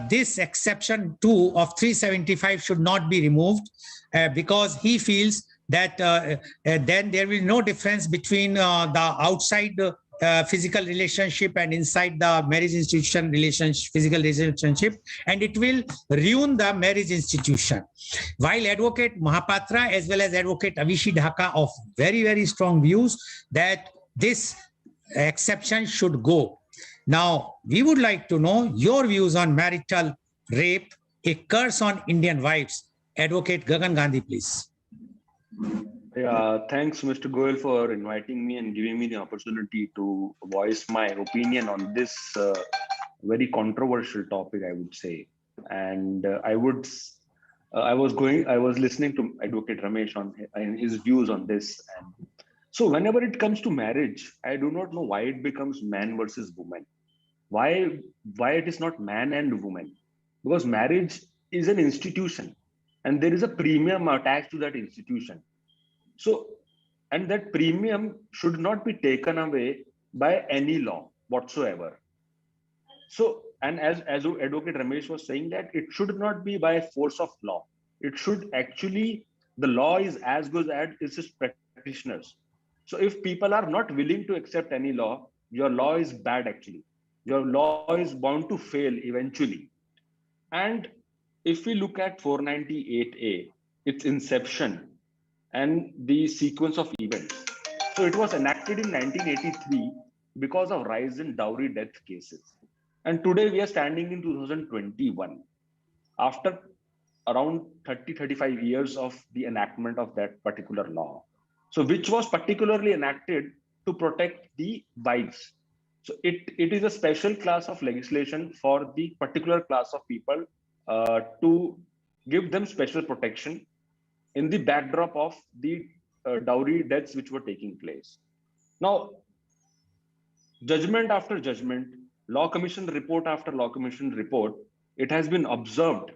this exception 2 of 375 should not be removed because he feels that then there will be no difference between the outside physical relationship and inside the marriage institution relationship, physical relationship, and it will ruin the marriage institution. While Advocate Mahapatra as well as Advocate Avishi Dhaka of very, very strong views that this exception should go. Now, we would like to know your views on marital rape, a curse on Indian wives. Advocate 𝐂𝐂𝐑𝐔 Gandhi, please. Yeah, thanks, Mr. Goel, for inviting me and giving me the opportunity to voice my opinion on this very controversial topic, I would say. And I was listening to Advocate Ramesh on his views on this. And so whenever it comes to marriage, I do not know why it becomes man versus woman. Why it is not man and woman? Because marriage is an institution and there is a premium attached to that institution. So, and that premium should not be taken away by any law whatsoever. So, and as Advocate Ramesh was saying, that it should not be by force of law. It should actually, the law is as good as its practitioners. So if people are not willing to accept any law, your law is bad actually. Your law is bound to fail eventually. And if we look at 498A, its inception, and the sequence of events. So it was enacted in 1983 because of rise in dowry death cases. And today we are standing in 2021 after around 30-35 years of the enactment of that particular law. So which was particularly enacted to protect the wives. So it is a special class of legislation for the particular class of people to give them special protection in the backdrop of the dowry deaths which were taking place. Now, judgment after judgment, Law Commission report after Law Commission report, it has been observed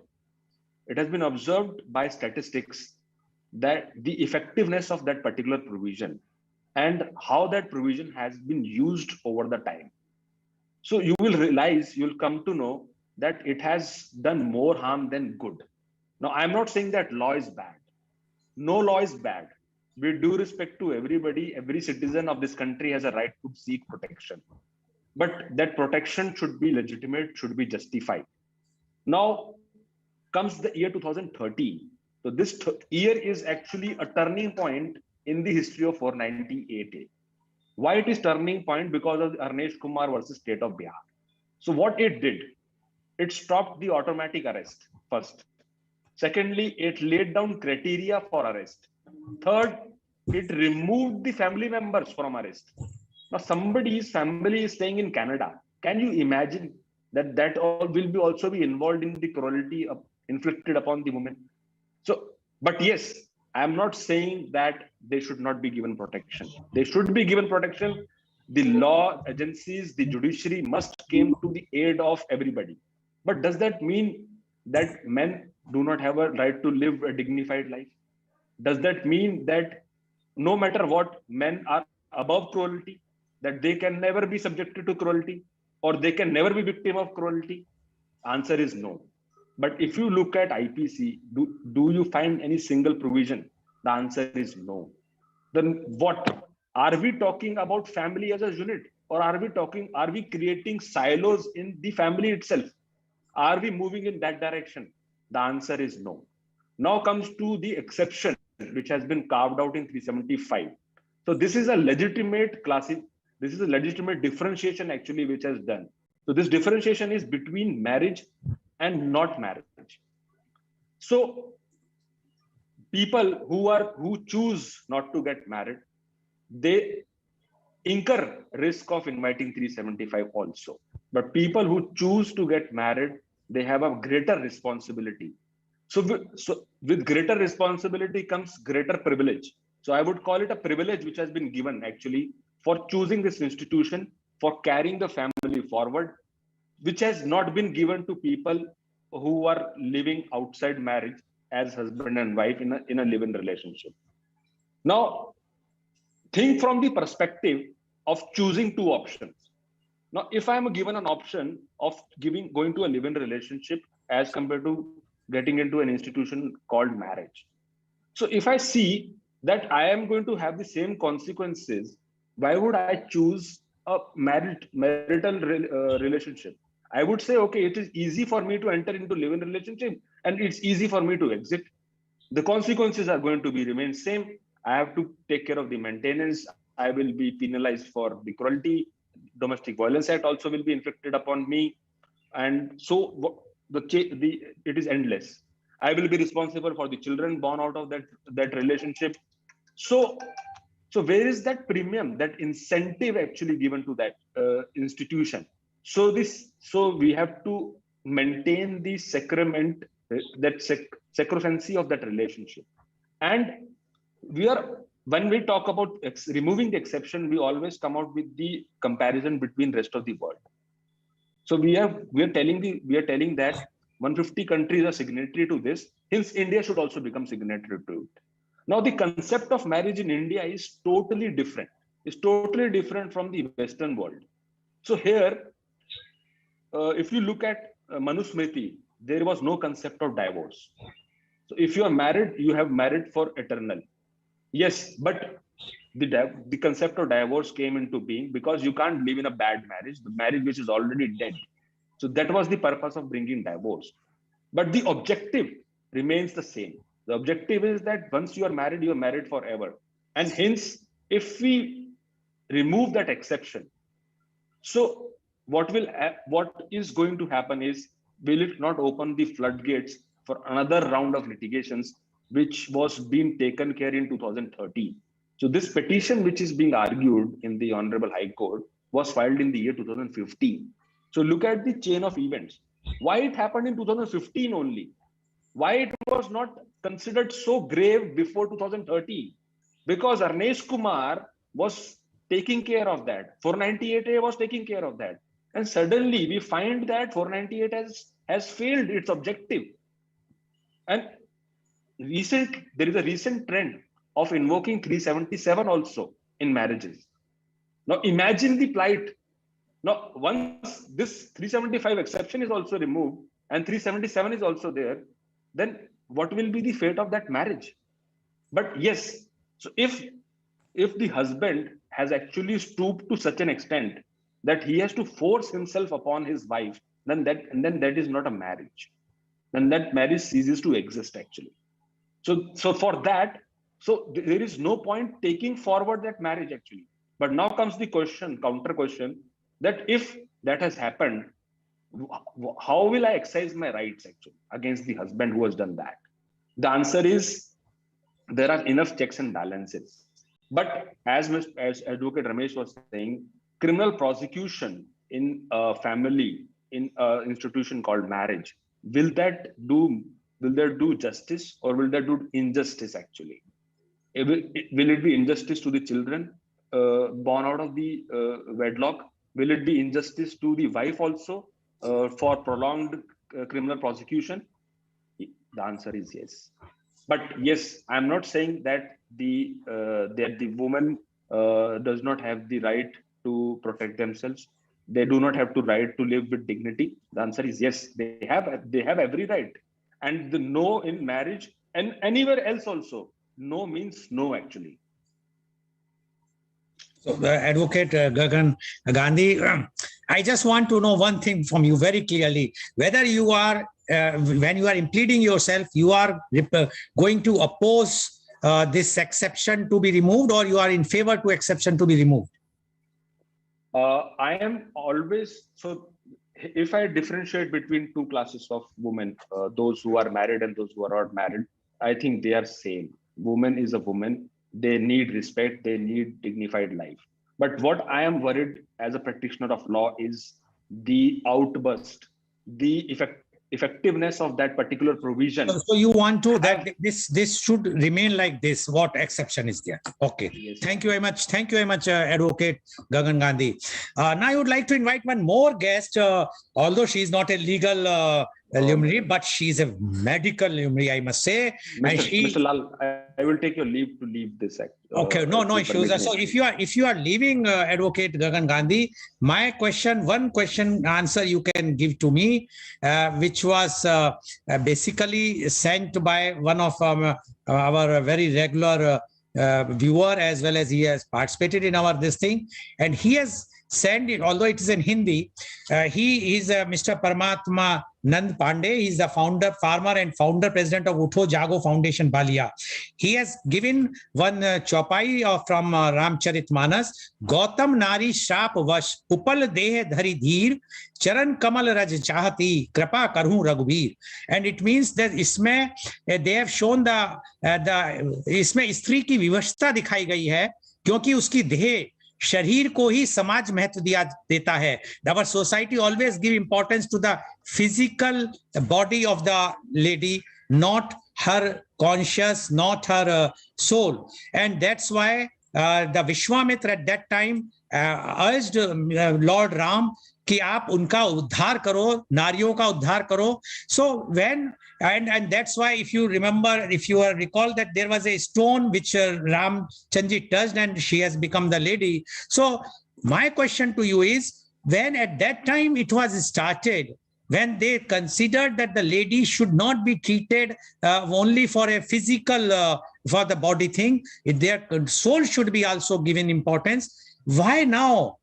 by statistics that the effectiveness of that particular provision and how that provision has been used over the time. So you will realize, you'll come to know that it has done more harm than good. Now, I'm not saying that law is bad. No law is bad. With due respect to everybody, every citizen of this country has a right to seek protection. But that protection should be legitimate, should be justified. Now comes the year 2013. So this year is actually a turning point in the history of 498A. Why it is turning point? Because of Ramesh Kumar versus State of Bihar. So what it did, it stopped the automatic arrest first. Secondly, it laid down criteria for arrest. Third, it removed the family members from arrest. Now, somebody's family is staying in Canada. Can you imagine that all will be also be involved in the cruelty inflicted upon the woman? So, but yes, I am not saying that they should not be given protection. They should be given protection. the law agencies, the judiciary must came to the aid of everybody. But does that mean that men do not have a right to live a dignified life? Does that mean that no matter what, men are above cruelty, that they can never be subjected to cruelty, or they can never be victim of cruelty? Answer is no. But if you look at IPC, do you find any single provision? The answer is no. Then what? Are we talking about family as a unit, or are we creating silos in the family itself? Are we moving in that direction? The answer is no. Now comes to the exception which has been carved out in 375. So this is a legitimate this is a legitimate differentiation actually which has done. So this differentiation is between marriage and not marriage. So people who choose not to get married, they incur risk of inviting 375 also. But people who choose to get married, they have a greater responsibility. So with greater responsibility comes greater privilege. So I would call it a privilege which has been given actually for choosing this institution, for carrying the family forward, which has not been given to people who are living outside marriage as husband and wife in a live-in relationship. Now, think from the perspective of choosing two options. Now, if I'm given an option of going to a live-in relationship as compared to getting into an institution called marriage. So if I see that I am going to have the same consequences, why would I choose a marital relationship? I would say, okay, it is easy for me to enter into live-in relationship and it's easy for me to exit. The consequences are going to remain same. I have to take care of the maintenance. I will be penalized for the cruelty. Domestic Violence Act also will be inflicted upon me. And so it is endless. I will be responsible for the children born out of that relationship. So where is that premium, that incentive actually given to that institution? So we have to maintain the sacrament, that sacrosancy of that relationship. And when we talk about removing the exception, we always come out with the comparison between rest of the world. So we are telling that 150 countries are signatory to this. Hence, India should also become signatory to it. Now, the concept of marriage in India is totally different. It's totally different from the Western world. So here, if you look at Manusmriti, there was no concept of divorce. So if you are married, you have married for eternal. Yes, but the concept of divorce came into being because you can't live in a bad marriage, the marriage which is already dead. So that was the purpose of bringing divorce. But the objective remains the same. The objective is that once you are married forever. And hence, if we remove that exception, so what is going to happen is, will it not open the floodgates for another round of litigations, which was being taken care in 2013? So this petition, which is being argued in the Honorable High Court, was filed in the year 2015. So look at the chain of events. Why it happened in 2015 only? Why it was not considered so grave before 2013? Because Ramesh Kumar was taking care of that. 498A was taking care of that. And suddenly we find that 498 has failed its objective. And there is a recent trend of invoking 377 also in marriages. Now imagine the plight. Now, once this 375 exception is also removed and 377 is also there, then what will be the fate of that marriage? But yes, so if the husband has actually stooped to such an extent that he has to force himself upon his wife, then that is not a marriage. Then that marriage ceases to exist actually. So for that, so there is no point taking forward that marriage actually. But now comes the counter question, that if that has happened, how will I exercise my rights actually against the husband who has done that? The answer is, there are enough checks and balances. But as Advocate Ramesh was saying, criminal prosecution in a family, in an institution called marriage, will that do justice, or will that do injustice actually? Will it be injustice to the children? born out of the wedlock, will it be injustice to the wife also for prolonged criminal prosecution? The answer is yes. But yes, I'm not saying that the woman does not have the right to protect themselves. They do not have the right to live with dignity. The answer is yes. They have every right. And the no in marriage and anywhere else also, no means no actually. So, Advocate Gagan Gandhi, I just want to know one thing from you very clearly: whether you are, when you are impleading yourself, you are going to oppose this exception to be removed, or you are in favor to exception to be removed? I am always, so if I differentiate between two classes of women, those who are married and those who are not married, I think they are same. Woman is a woman. They need respect. They need dignified life. But what I am worried as a practitioner of law is the outburst, the effectiveness of that particular provision. So you want to that this should remain like this? What exception is there? Okay. Yes. Thank you very much. Thank you very much, Advocate Gagan Gandhi. Now I would like to invite one more guest, although she is not a legal luminary, but she's a medical luminary, I must say. Mr. Lal, I will take your leave to leave this act. Okay, no issues. So if you are leaving, Advocate Gagan Gandhi, my question, one question answer you can give to me, which was basically sent by one of our very regular viewer, as well as he has participated in our this thing, and he has sent it, although it is in Hindi. He is Mr. Paramatma Nand Pandey. He is the farmer and founder president of Utho Jago Foundation, Balia. He has given one chopai from Ramcharitmanas. Gautam Nari Shap Vash Upal Deh Dhari Dheer Charan Kamal Raj Chahati Krapa Karu Raghubir. And it means that isme they have shown the इसमें स्त्री की विवशता दिखाई गई है, क्योंकि उसकी देह शरीर को ही समाज महत्व देता है. Our society always give importance to the physical body of the lady, not her conscious, not her soul. And that's why the Vishwamitra at that time urged Lord Ram कि आप उनका उद्धार करो, नारियों का उद्धार करो. So when and that's why, if you remember, if you recall, that there was a stone which Ram Chandji touched and she has become the lady. So my question to you is, when at that time it was started, when they considered that the lady should not be treated only for a physical, for the body thing, their soul should be also given importance. Why now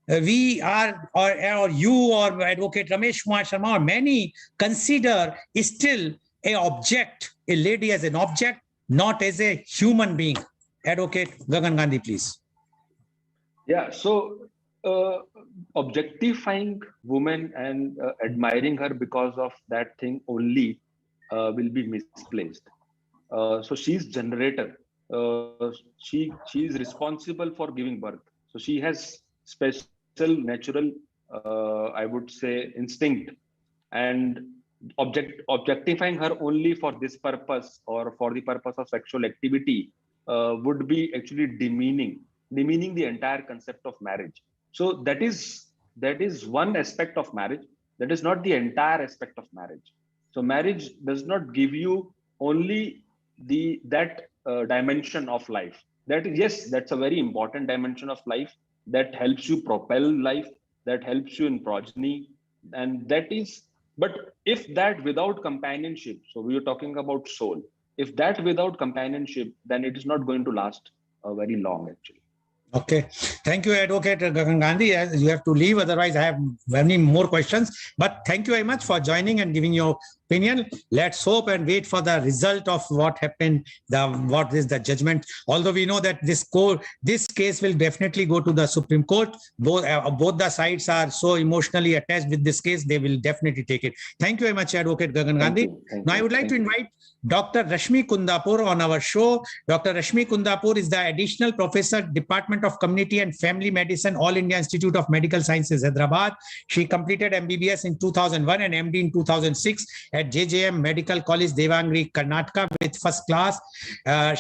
we are, or you, or Advocate Ramesh Kumar Sharma, or many consider still a object, a lady as an object, not as a human being? Advocate Gagan Gandhi, please. Yeah, so objectifying women and admiring her because of that thing only will be misplaced. So she's generator. She is responsible for giving birth. So she has special natural, I would say, instinct, and objectifying her only for this purpose or for the purpose of sexual activity would be actually demeaning the entire concept of marriage. So that is one aspect of marriage. That is not the entire aspect of marriage. So marriage does not give you only that dimension of life. That is, yes, that's a very important dimension of life. That helps you propel life, that helps you in progeny, and that is, but if that without companionship, so we are talking about soul, if that without companionship, then it is not going to last very long actually. Okay, thank you, Advocate Gagan Gandhi. You have to leave, otherwise I have many more questions. But thank you very much for joining and giving your opinion. Let's hope and wait for the result of what happened, what is the judgment. Although we know that this case will definitely go to the Supreme Court. Both the sides are so emotionally attached with this case, they will definitely take it. Thank you very much, Advocate Gagan Gandhi. Now I would like to invite Dr. Rashmi Kundapur on our show. Dr. Rashmi Kundapur is the Additional Professor, Department of Community and Family Medicine, All India Institute of Medical Sciences, Hyderabad. She completed MBBS in 2001 and MD in 2006 at JJM Medical College, Devangri, Karnataka with first class.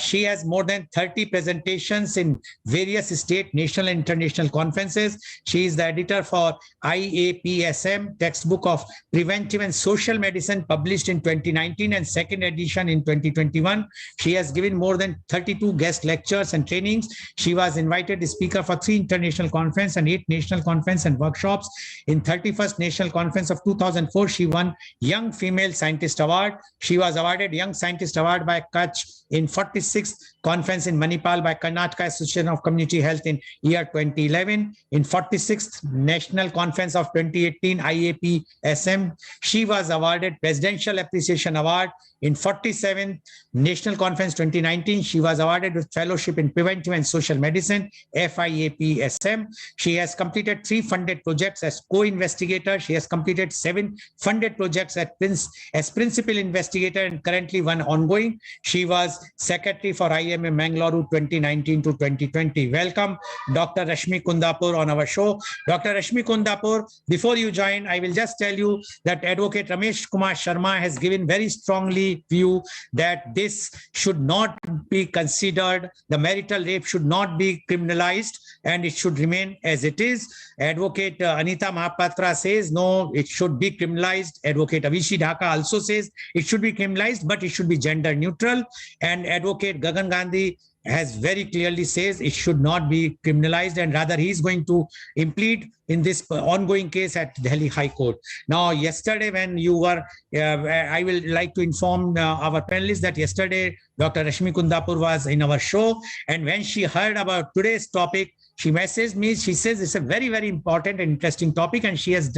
She has more than 30 presentations in various state, national and international conferences. She is the editor for IAPSM, textbook of preventive and social medicine, published in 2019 and second edition in 2021. She has given more than 32 guest lectures and trainings. She was invited speaker for 3 international conferences and 8 national conferences and workshops. In 31st National Conference of 2004, she won Young Female Scientist Award. She was awarded Young Scientist Award by Kutch in 46th Conference in Manipal by Karnataka Association of Community Health in year 2011. In 46th National Conference of 2018 IAP SM, she was awarded Presidential Appreciation Award. In 47th National Conference 2019, she was awarded with Fellowship in Preventive and Social Medicine, FIAP SM. She has completed 3 funded projects as co-investigator. She has completed 7 funded projects as principal investigator and currently 1 ongoing. She was secretary for IMA Mangalore 2019 to 2020. Welcome, Dr. Rashmi Kundapur on our show. Dr. Rashmi Kundapur, before you join, I will just tell you that Advocate Ramesh Kumar Sharma has given very strongly view that this should not be considered, the marital rape should not be criminalized and it should remain as it is. Advocate Anita Mahapatra says no, it should be criminalized. Advocate Avishi Dhaka also says it should be criminalized, but it should be gender neutral. And Advocate Gagan Gandhi has very clearly says it should not be criminalized, and rather he is going to implead in this ongoing case at Delhi High Court. Now, yesterday when you were, I will like to inform our panelists that yesterday Dr. Rashmi Kundapur was in our show, and when she heard about today's topic, she messaged me. She says it's a very, very important and interesting topic, and she has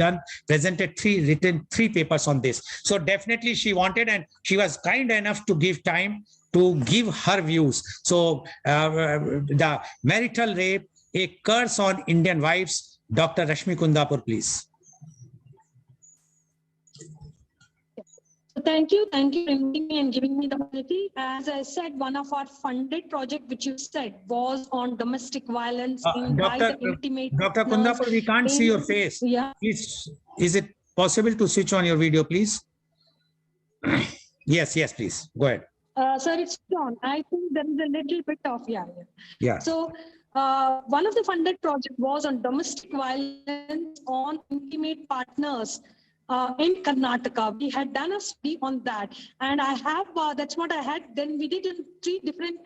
written 3 papers on this. So definitely she wanted, and she was kind enough to give time to give her views. So the marital rape, a curse on Indian wives. Dr. Rashmi Kundapur, please. Thank you for inviting me and giving me the opportunity. As I said, one of our funded project, which you said, was on domestic violence by the intimate. Dr. Kundapur, we can't see your face. Yeah. Please, is it possible to switch on your video, please? Yes, please. Go ahead. Sir, it's on. I think there is a little bit of, Yeah. So one of the funded project was on domestic violence on intimate partners in Karnataka. We had done a study on that, and I have, that's what I had. Then we did 3 different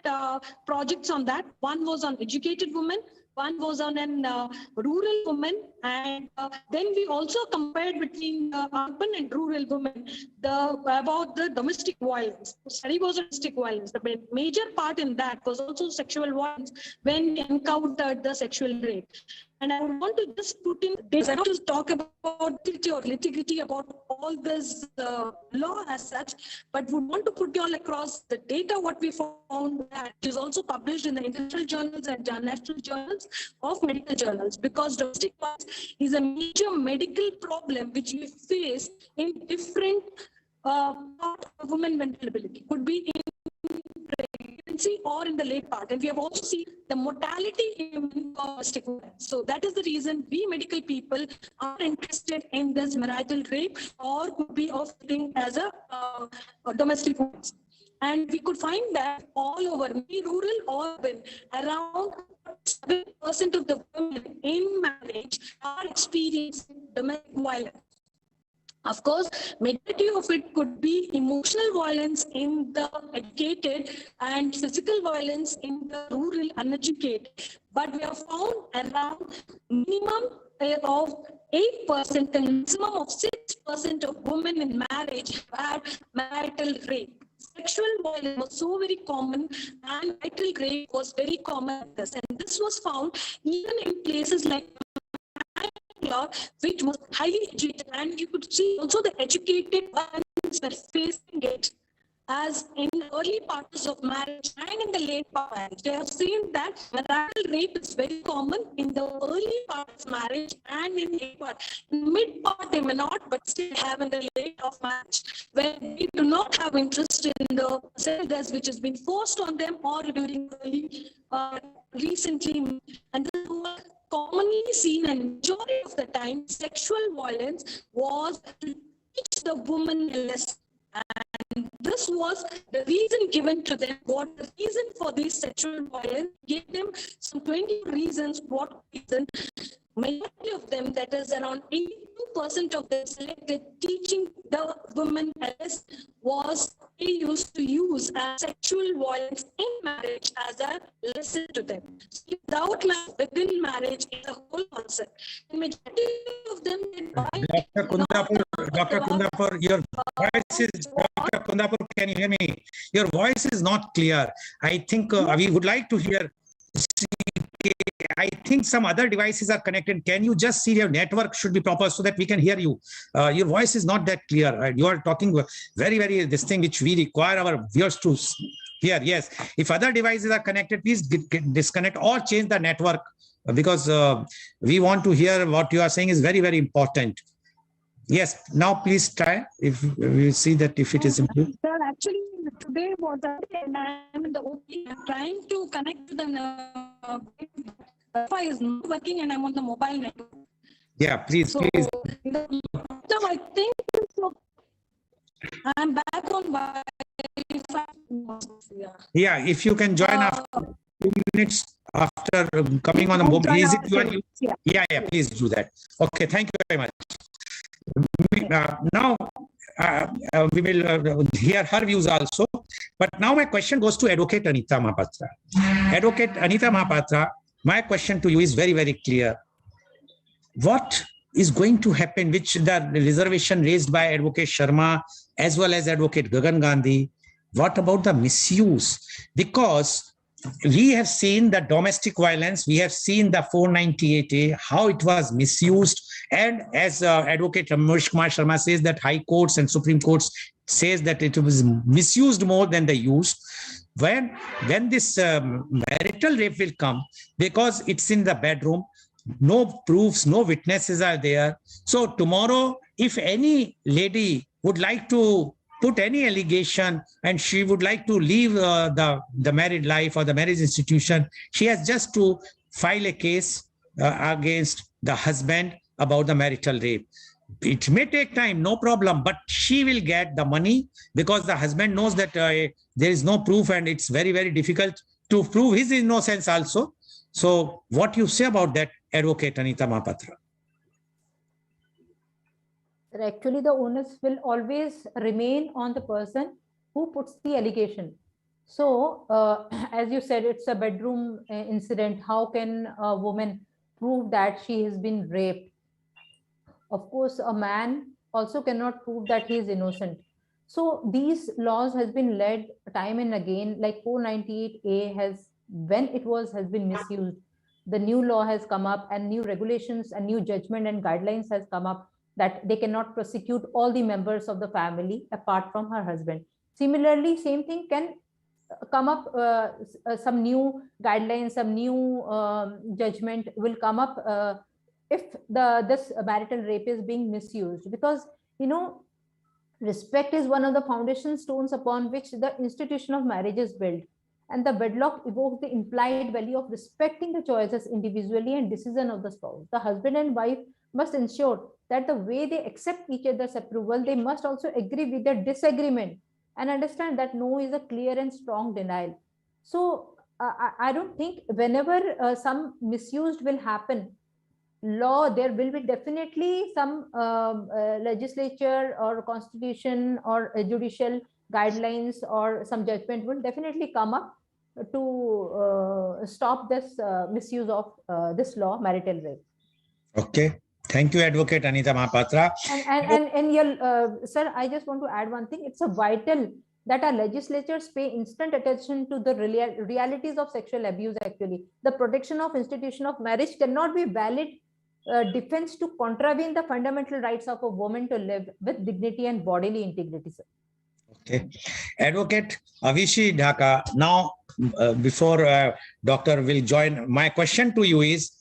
projects on that. One was on educated women, one was on an rural woman, and then we also compared between urban and rural women about the domestic violence. The study was on domestic violence. The major part in that was also sexual violence when we encountered the sexual rape. And I would want to just put in this, I want to talk about litigity about all this law as such, but would want to put you all across the data, what we found that is also published in the international journals and national journals of medical journals, because domestic violence is a major medical problem which we face in different part of women mental ability. Could be in pregnancy or in the late part, and we have also seen the mortality in domestic violence. So that is the reason we medical people are interested in this marital rape, or could be of thing as a domestic violence. And we could find that all over, rural or urban, around 7% of the women in marriage are experiencing domestic violence. Of course, majority of it could be emotional violence in the educated and physical violence in the rural uneducated. But we have found around minimum of 8% and maximum of 6% of women in marriage have marital rape. Sexual violence was so very common, and marital rape was very common. And this was found even in places like which was highly educated, and you could see also the educated ones were facing it as in early parts of marriage and in the late part of marriage. They have seen that marital rape is very common in the early part of marriage and in the late part. In mid part they may not, but still have in the late of marriage, where they do not have interest in the sex which has been forced on them or during early recently. And this was commonly seen, and majority of the time sexual violence was to teach the woman a lesson. And this was the reason given to them. What the reason for this sexual violence? Gave them some 20 reasons. What reason? Majority of them, that is around 82% of them, selected teaching the women as was they used to use as sexual violence in marriage as a lesson to them. So without marriage, within marriage is a whole concept. The majority of them, Dr. Kundapur, your voice is, Dr. Kundapur, can you hear me? Your voice is not clear. I think we would like to hear. I think some other devices are connected. Can you just see your network should be proper so that we can hear you? Your voice is not that clear. You are talking very, very this thing which we require our viewers to hear. Yes. If other devices are connected, please disconnect or change the network because we want to hear what you are saying is very, very important. Yes. Now, please try if we see that if it is improved. Sir, actually, today was that, and I'm in the OP. I'm trying to connect to the Wi-Fi is not working, and I'm on the mobile network. Yeah, please, so, please. So I think I'm back on Wi-Fi. Yeah, if you can join after 2 minutes after coming on the mobile. Is it yeah, please do that. Okay, thank you very much. Now, we will hear her views also. But now my question goes to Advocate Anita Mahapatra. Advocate Anita Mahapatra, my question to you is very, very clear. What is going to happen, which the reservation raised by Advocate Sharma as well as Advocate 𝐂𝐀𝐑𝐔 Gandhi, what about the misuse? Because we have seen the domestic violence, we have seen the 498A, how it was misused. And as Advocate Ramesh Kumar Sharma says that high courts and Supreme Courts says that it was misused more than the use. When this marital rape will come, because it's in the bedroom, no proofs, no witnesses are there. So tomorrow, if any lady would like to put any allegation and she would like to leave the married life or the marriage institution, she has just to file a case against the husband about the marital rape. It may take time, no problem, but she will get the money because the husband knows that there is no proof and it's very, very difficult to prove his innocence also. So what you say about that, Advocate Anita Mahapatra? Actually, the onus will always remain on the person who puts the allegation. So, as you said, it's a bedroom incident. How can a woman prove that she has been raped? Of course, a man also cannot prove that he is innocent. So these laws has been led time and again, like 498A has been misused. The new law has come up and new regulations and new judgment and guidelines has come up that they cannot prosecute all the members of the family apart from her husband. Similarly, same thing can come up, some new guidelines, some new judgment will come up if this marital rape is being misused, because respect is one of the foundation stones upon which the institution of marriage is built, and the wedlock evokes the implied value of respecting the choices individually and decision of the spouse. The husband and wife must ensure that the way they accept each other's approval, they must also agree with their disagreement and understand that no is a clear and strong denial. So I don't think whenever some misused will happen, there will be definitely some legislature or constitution or judicial guidelines or some judgment will definitely come up to stop this misuse of this law, marital rape. Okay. Thank you, Advocate Anita Mahapatra. And sir, I just want to add one thing. It's a vital that our legislatures pay instant attention to the realities of sexual abuse. Actually, the protection of institution of marriage cannot be valid defense to contravene the fundamental rights of a woman to live with dignity and bodily integrity, sir. Okay. Advocate Avishi Dhaka, now before doctor will join, my question to you is,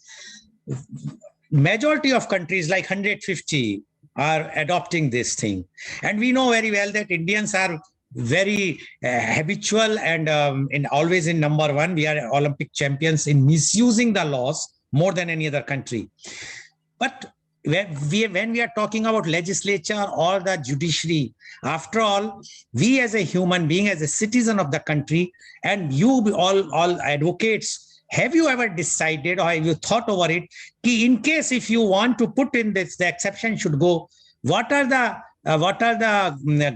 majority of countries like 150 are adopting this thing. And we know very well that Indians are very habitual and always in number one. We are Olympic champions in misusing the laws more than any other country. But when we are talking about legislature or the judiciary, after all, we as a human being, as a citizen of the country, and you all advocates, have you ever decided or have you thought over it, in case if you want to put in this, the exception should go, what are the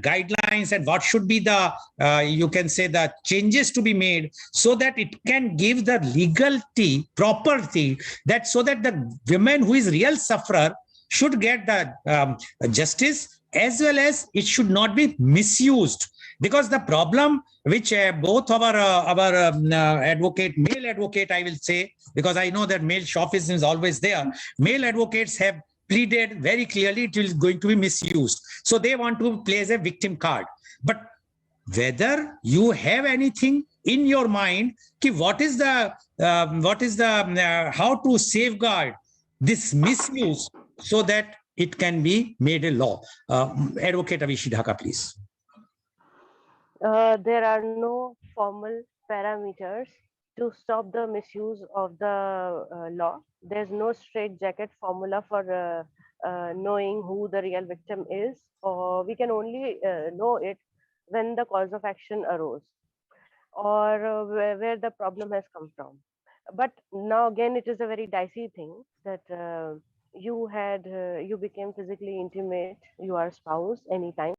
guidelines and what should be the, you can say, the changes to be made so that it can give the legality, property, that so that the women who is real sufferer should get the justice, as well as it should not be misused. Because the problem which both our advocate, male advocate, I will say, because I know that male chauvinism is always there, male advocates have pleaded very clearly it is going to be misused. So they want to place a victim card. But whether you have anything in your mind, what is the how to safeguard this misuse so that it can be made a law. Advocate Avishi Dhaka, please. There are no formal parameters to stop the misuse of the law. There's no straitjacket formula for knowing who the real victim is, or we can only know it when the cause of action arose or where the problem has come from. But now again, it is a very dicey thing that you became physically intimate, you are spouse anytime,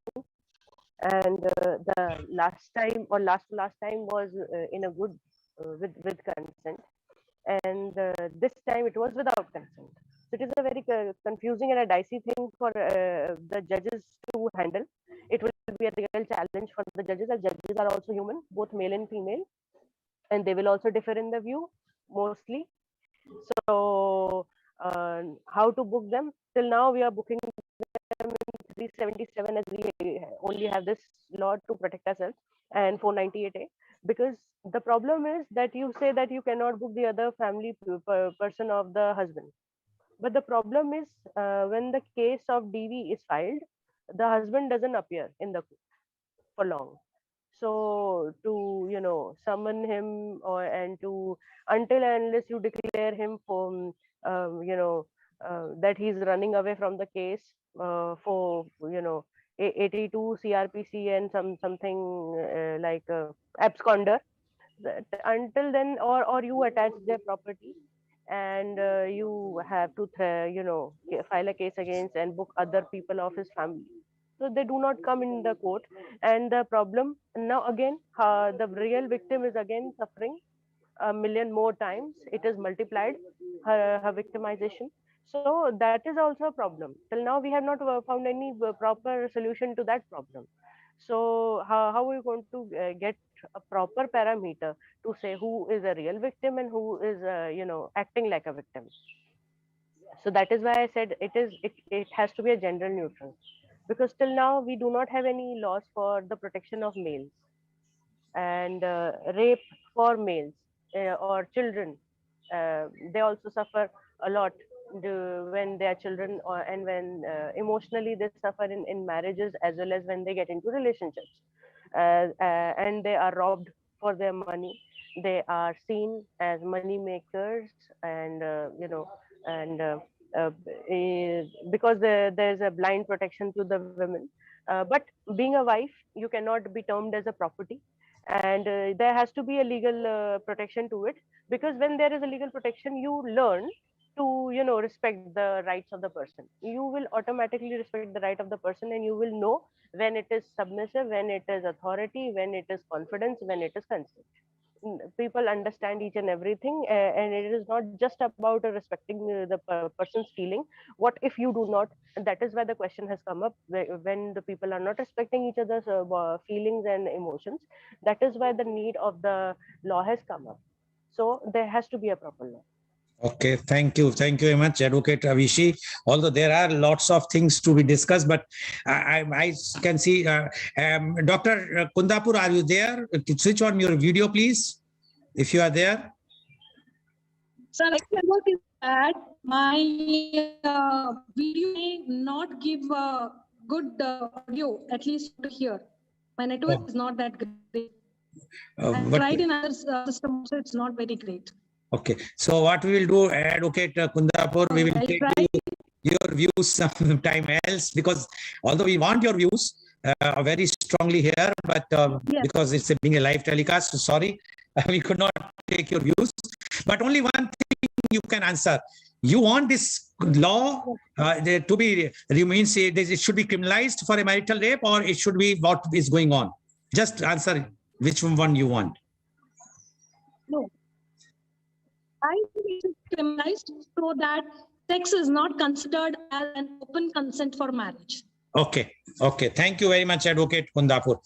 and the last time or last time was in a good with consent, and this time it was without consent. So it is a very confusing and a dicey thing for the judges to handle. It will be a real challenge for the judges, as judges are also human, both male and female, and they will also differ in the view mostly. So how to book them? Till now we are booking them in 377 as we only have this law to protect ourselves, and 498A, because the problem is that you say that you cannot book the other family person of the husband. But the problem is when the case of DV is filed, the husband doesn't appear in the court for long. So to summon him and to until and unless you declare him for that he's running away from the case for 82 CRPC and something like absconder, until then, or you attach their property and you have to file a case against and book other people of his family. So they do not come in the court, and the problem now again, the real victim is again suffering a million more times. It is multiplied, her victimization. So that is also a problem. Till now we have not found any proper solution to that problem. So how are we going to get a proper parameter to say who is a real victim and who is acting like a victim? So that is why I said it has to be a gender neutral, because till now we do not have any laws for the protection of males, and rape for males or children, they also suffer a lot when they are children, and when emotionally they suffer in marriages, as well as when they get into relationships, and they are robbed for their money. They are seen as money makers, and because there's a blind protection to the women. But being a wife, you cannot be termed as a property, and there has to be a legal protection to it, because when there is a legal protection, you learn to respect the rights of the person. You will automatically respect the right of the person, and you will know when it is submissive, when it is authority, when it is confidence, when it is consent. People understand each and everything, and it is not just about respecting the person's feeling. What if you do not? And that is why the question has come up, when the people are not respecting each other's feelings and emotions. That is why the need of the law has come up. So there has to be a proper law. Okay, thank you very much, Advocate Avishi. Although there are lots of things to be discussed, but I can see Dr. Kundapur, are you there? Switch on your video, please, if you are there. Sir, I cannot is that my video may not give good audio, at least to hear. My network is not that great. I tried in other systems, so it's not very great. Okay, so what we will do, Advocate Kundapur, we will take you your views sometime else, because although we want your views very strongly here, but Yes. because it's being a live telecast, sorry, we could not take your views. But only one thing you can answer. You want this law to be, you mean say it should be criminalized for a marital rape, or it should be what is going on? Just answer which one you want. No. I think it is criminalized so that sex is not considered as an open consent for marriage. Okay. Okay. Thank you very much, Advocate Kundapur.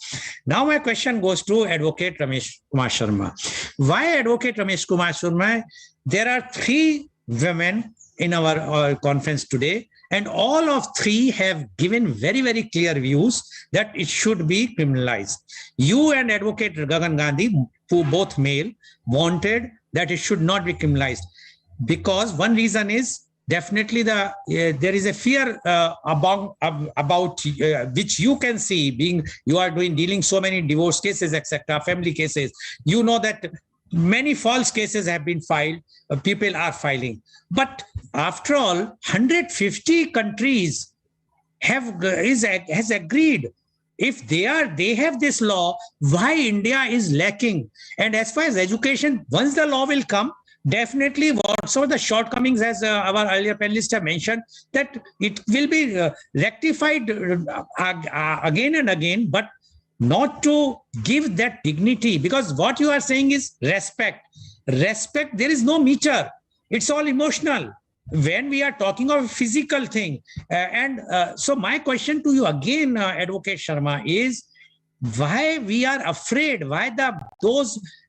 Now my question goes to Advocate Ramesh Kumar Sharma. Why Advocate Ramesh Kumar Sharma? There are 3 women in our conference today, and all of 3 have given very, very clear views that it should be criminalized. You and Advocate Gagan Gandhi, who both male, wanted that it should not be criminalized, because one reason is definitely there is a fear about which you can see, being you are dealing so many divorce cases, etc., family cases. You know that many false cases have been filed, people are filing. But after all, 150 countries has agreed. If they have this law, why India is lacking? And as far as education, once the law will come, definitely whatsoever the shortcomings, as our earlier panelists have mentioned, that it will be rectified again and again, but not to give that dignity, because what you are saying is respect. Respect, there is no meter. It's all emotional when we are talking of physical thing. So my question to you again, Advocate Sharma, is why we are afraid, why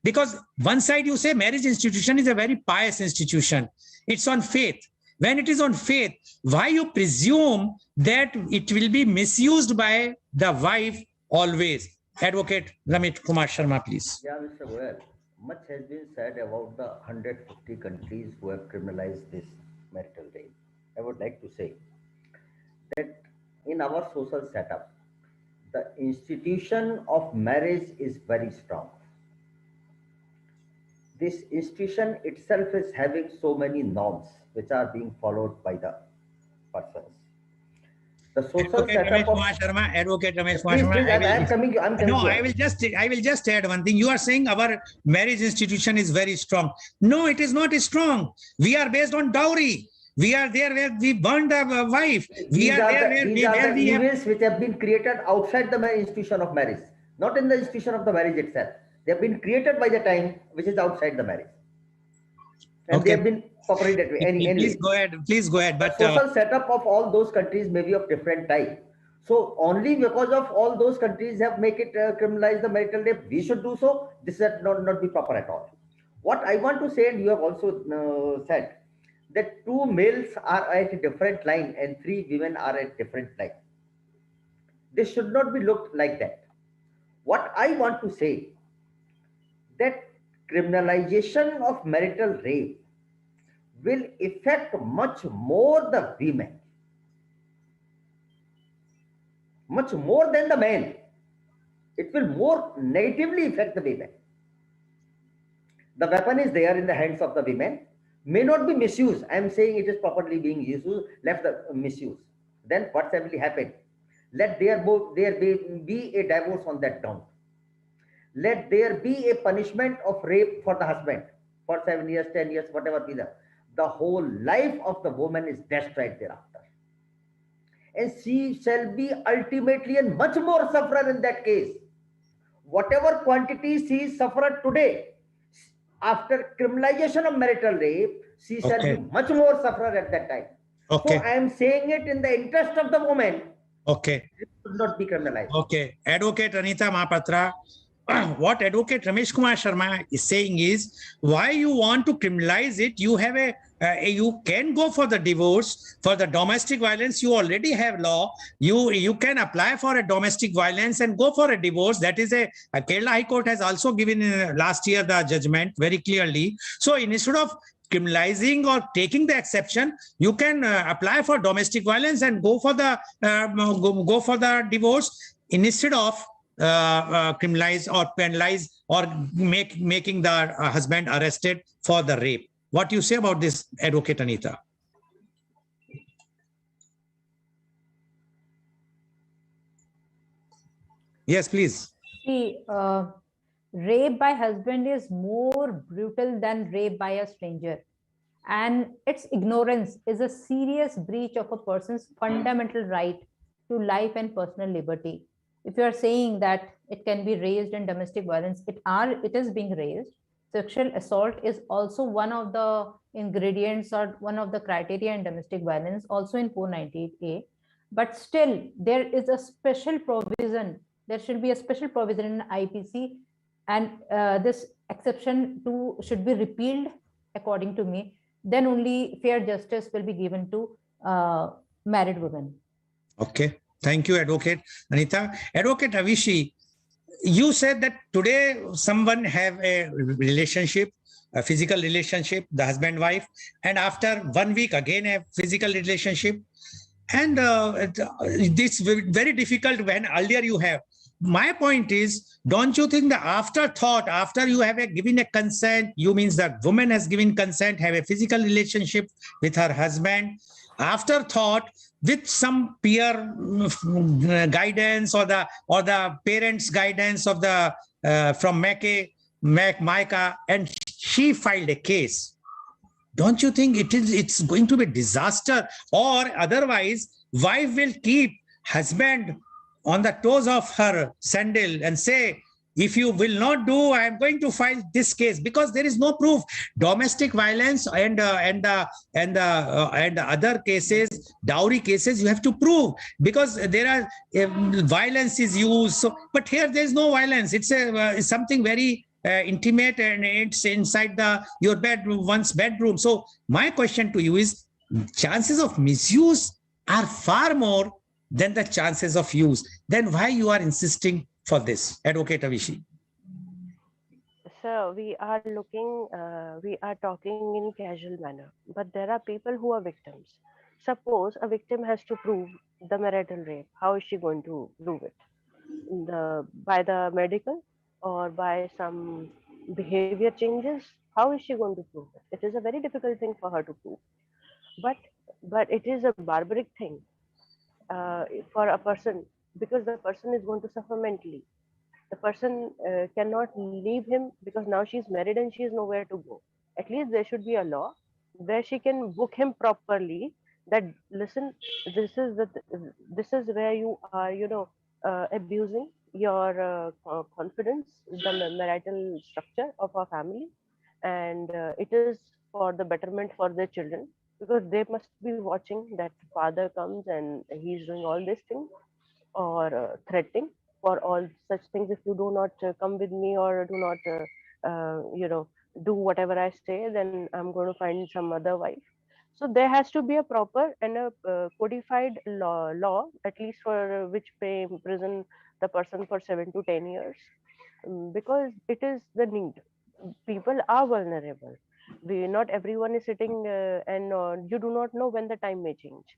because one side you say marriage institution is a very pious institution. It's on faith. When it is on faith, why you presume that it will be misused by the wife always? Advocate Ramesh Kumar Sharma, please. Yeah, Mr. Goel, much has been said about the 150 countries who have criminalized this marital rape. I would like to say that in our social setup, the institution of marriage is very strong. This institution itself is having so many norms which are being followed by the persons. The social Advocate setup Ramesh Kumar Sharma, Advocate Ramesh Kumar Sharma. I will just add one thing. You are saying our marriage institution is very strong. No, it is not strong. We are based on dowry. We are there where we burned our wife. These are the events which have been created outside the institution of marriage, not in the institution of the marriage itself. They have been created by the time which is outside the marriage. And okay. They have been operated anyway. Please go ahead. But the social setup of all those countries may be of different type. So only because of all those countries have make it criminalize the marital rape, we should do so. This should not be proper at all. What I want to say, and you have also said, that 2 males are at a different line and 3 women are at different line. This should not be looked like that. What I want to say, that criminalization of marital rape will affect much more the women, much more than the men. It will more negatively affect the women. The weapon is there in the hands of the women, may not be misused. I am saying it is properly being used, left the misuse. Then what will happen? Let there be a divorce on that ground. Let there be a punishment of rape for the husband for 7 years, 10 years, whatever be the whole life of the woman is destroyed thereafter. And she shall be ultimately and much more sufferer in that case. Whatever quantity she suffered today, after criminalization of marital rape, she shall be much more sufferer at that time. Okay. So I am saying it in the interest of the woman. Okay. It should not be criminalized. Okay. Advocate Anita Mahapatra, what Advocate Ramesh Kumar Sharma is saying is, why you want to criminalize it? You have you can go for the divorce. For the domestic violence, you already have law. You can apply for a domestic violence and go for a divorce. That is a Kerala High Court has also given last year the judgment very clearly. So instead of criminalizing or taking the exception, you can apply for domestic violence and go for the divorce instead of criminalize or penalize or making the husband arrested for the rape. What do you say about this, Advocate Anita? Yes, please. See, rape by husband is more brutal than rape by a stranger. And its ignorance is a serious breach of a person's fundamental right to life and personal liberty. If you are saying that it can be raised in domestic violence, it is being raised. Sexual assault is also one of the ingredients or one of the criteria in domestic violence, also in 498A. But still, there is a special provision. There should be a special provision in IPC, and this exception should be repealed, according to me. Then only fair justice will be given to married women. Okay. Thank you, Advocate Anita. Advocate Avishi, you said that today someone have a relationship, a physical relationship, the husband-wife, and after 1 week again a physical relationship. And it's very difficult when earlier you have. My point is, don't you think the afterthought, after you have given a consent, you means that woman has given consent, have a physical relationship with her husband, afterthought, with some peer guidance or the parents' guidance of the from Micah, and she filed a case. Don't you think it's going to be disaster? Or otherwise, wife will keep husband on the toes of her sandal and say, if you will not do, I am going to file this case, because there is no proof. Domestic violence and other cases, dowry cases, you have to prove, because there are violence is used. So, but here there is no violence. It's something very intimate, and it's inside your one's bedroom. So my question to you is, chances of misuse are far more than the chances of use. Then why you are insisting for this, Advocate Avishi? So we are talking in casual manner, but there are people who are victims. Suppose a victim has to prove the marital rape. How is she going to prove it? By the medical or by some behavior changes? How is she going to prove it? It is a very difficult thing for her to prove. But it is a barbaric thing for a person, because the person is going to suffer mentally. The person cannot leave him, because now she's married and she has nowhere to go. At least there should be a law where she can book him properly, that listen, this is where you are, abusing your confidence, the marital structure of our family, and it is for the betterment for their children, because they must be watching that father comes and he's doing all these things, or threatening for all such things. If you do not come with me, or do not do whatever I say, then I'm going to find some other wife. So there has to be a proper and a codified law, at least for which may imprison the person for 7 to 10 years, because it is the need. People are vulnerable. Not everyone is sitting and you do not know when the time may change.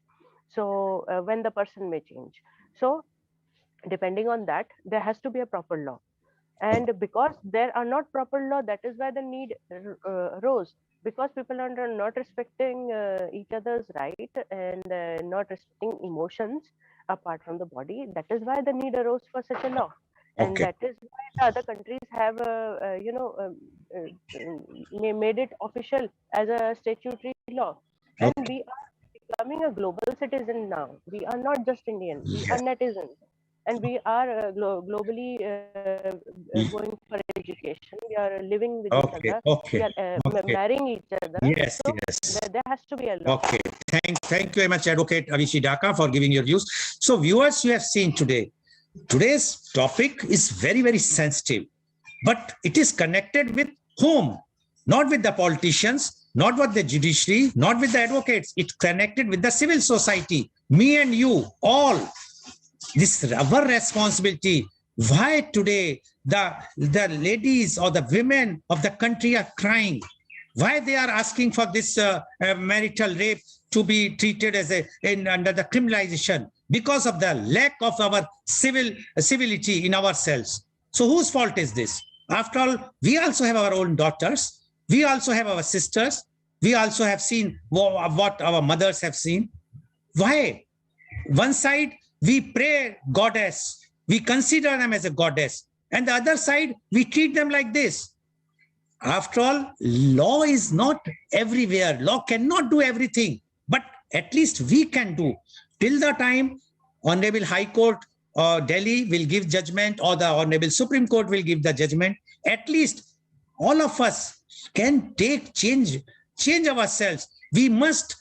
So when the person may change. So depending on that, there has to be a proper law. And because there are not proper law, that is why the need rose, because people are not respecting each other's right, and not respecting emotions apart from the body. That is why the need arose for such a law. And that is why the other countries have made it official as a statutory law. And we are becoming a global citizen now. We are not just Indian, we are netizens. And we are globally going for education. We are living with each other. We are marrying each other. Yes, so yes. There has to be a law. Okay. Thank you very much, Advocate Avishi Dhaka, for giving your views. So viewers, you have seen today's topic is very, very sensitive, but it is connected with whom? Not with the politicians, not with the judiciary, not with the advocates. It's connected with the civil society, me and you, all. This is our responsibility. Why today the ladies or the women of the country are crying? Why they are asking for this marital rape to be treated as under the criminalization? Because of the lack of our civility in ourselves. So whose fault is this? After all, we also have our own daughters. We also have our sisters. We also have seen what our mothers have seen. Why? One side, we pray goddess We consider them as a goddess. And the other side, we treat them like this. After all, law is not everywhere. Law cannot do everything, but at least we can do. Till the time Honorable High Court or Delhi will give judgment, or the Honorable Supreme Court will give the judgment, at least all of us can change ourselves. We must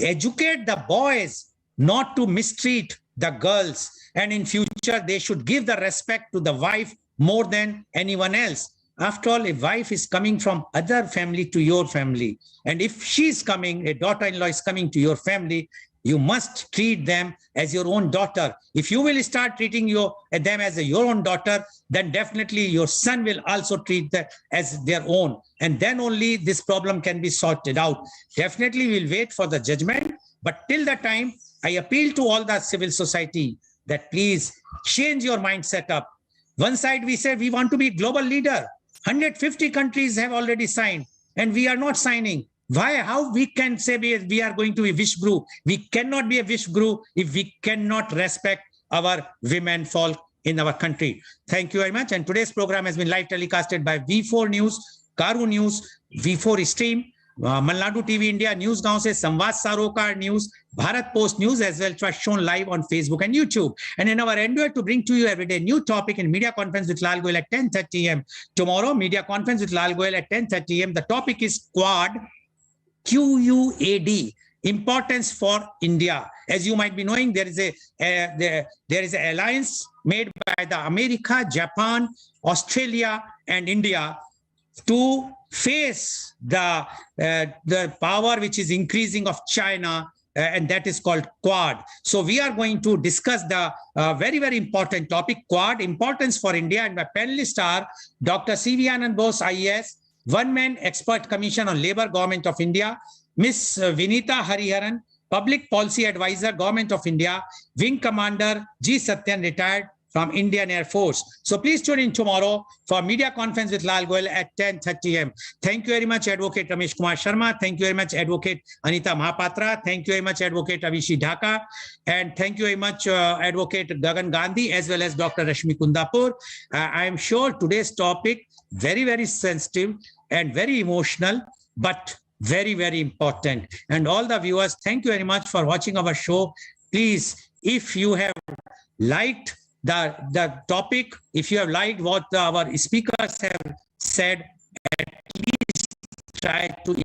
educate the boys not to mistreat the girls, and in future they should give the respect to the wife more than anyone else. After all, a wife is coming from other family to your family, and if she's coming, a daughter-in-law is coming to your family, you must treat them as your own daughter. If you will start treating them as your own daughter, then definitely your son will also treat them as their own. And then only this problem can be sorted out. Definitely we'll wait for the judgment. But till that time, I appeal to all the civil society that please change your mindset up. One side we say we want to be global leader. 150 countries have already signed and we are not signing. Why? How we can say we are going to be wish guru? We cannot be a wish guru if we cannot respect our women folk in our country. Thank you very much. And today's program has been live telecasted by V4 News, Carunews, V4 Stream, Malnadu TV India, News Gaon se Samvad Sarokar News, Bharat Post News, as well as shown live on Facebook and YouTube. And in our endeavor to bring to you every day new topic in Media Conference with Lal Goel at 10:30 a.m. Tomorrow, Media Conference with Lal Goel at 10:30 a.m. The topic is Quad, QUAD, importance for India. As you might be knowing, there is an alliance made by the America, Japan, Australia, and India to face the power which is increasing of China, and that is called Quad. So we are going to discuss the very, very important topic, Quad, importance for India, and my panelists are Dr. C.V. Anand Bose, IAS, One-Man Expert Commission on Labour, Government of India, Ms. Vinita Hariharan, Public Policy Advisor, Government of India, Wing Commander G. Satyan, retired from Indian Air Force. So please tune in tomorrow for Media Conference with Lal Goel at 10:30 a.m. Thank you very much, Advocate Ramesh Kumar Sharma. Thank you very much, Advocate Anita Mahapatra. Thank you very much, Advocate Avishi Dhaka. And thank you very much, Advocate Gagan Gandhi, as well as Dr. Rashmi Kundapur. I am sure today's topic, very, very sensitive and very emotional, but very, very important. And all the viewers, thank you very much for watching our show. Please, if you have liked the topic, if you have liked what our speakers have said, at least try to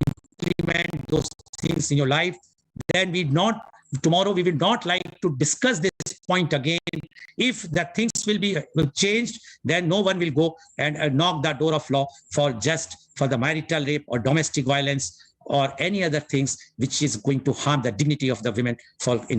implement those things in your life. Then tomorrow we will not like to discuss this point again. If the things will be changed, then no one will go and knock the door of law for the marital rape or domestic violence or any other things which is going to harm the dignity of the women folk in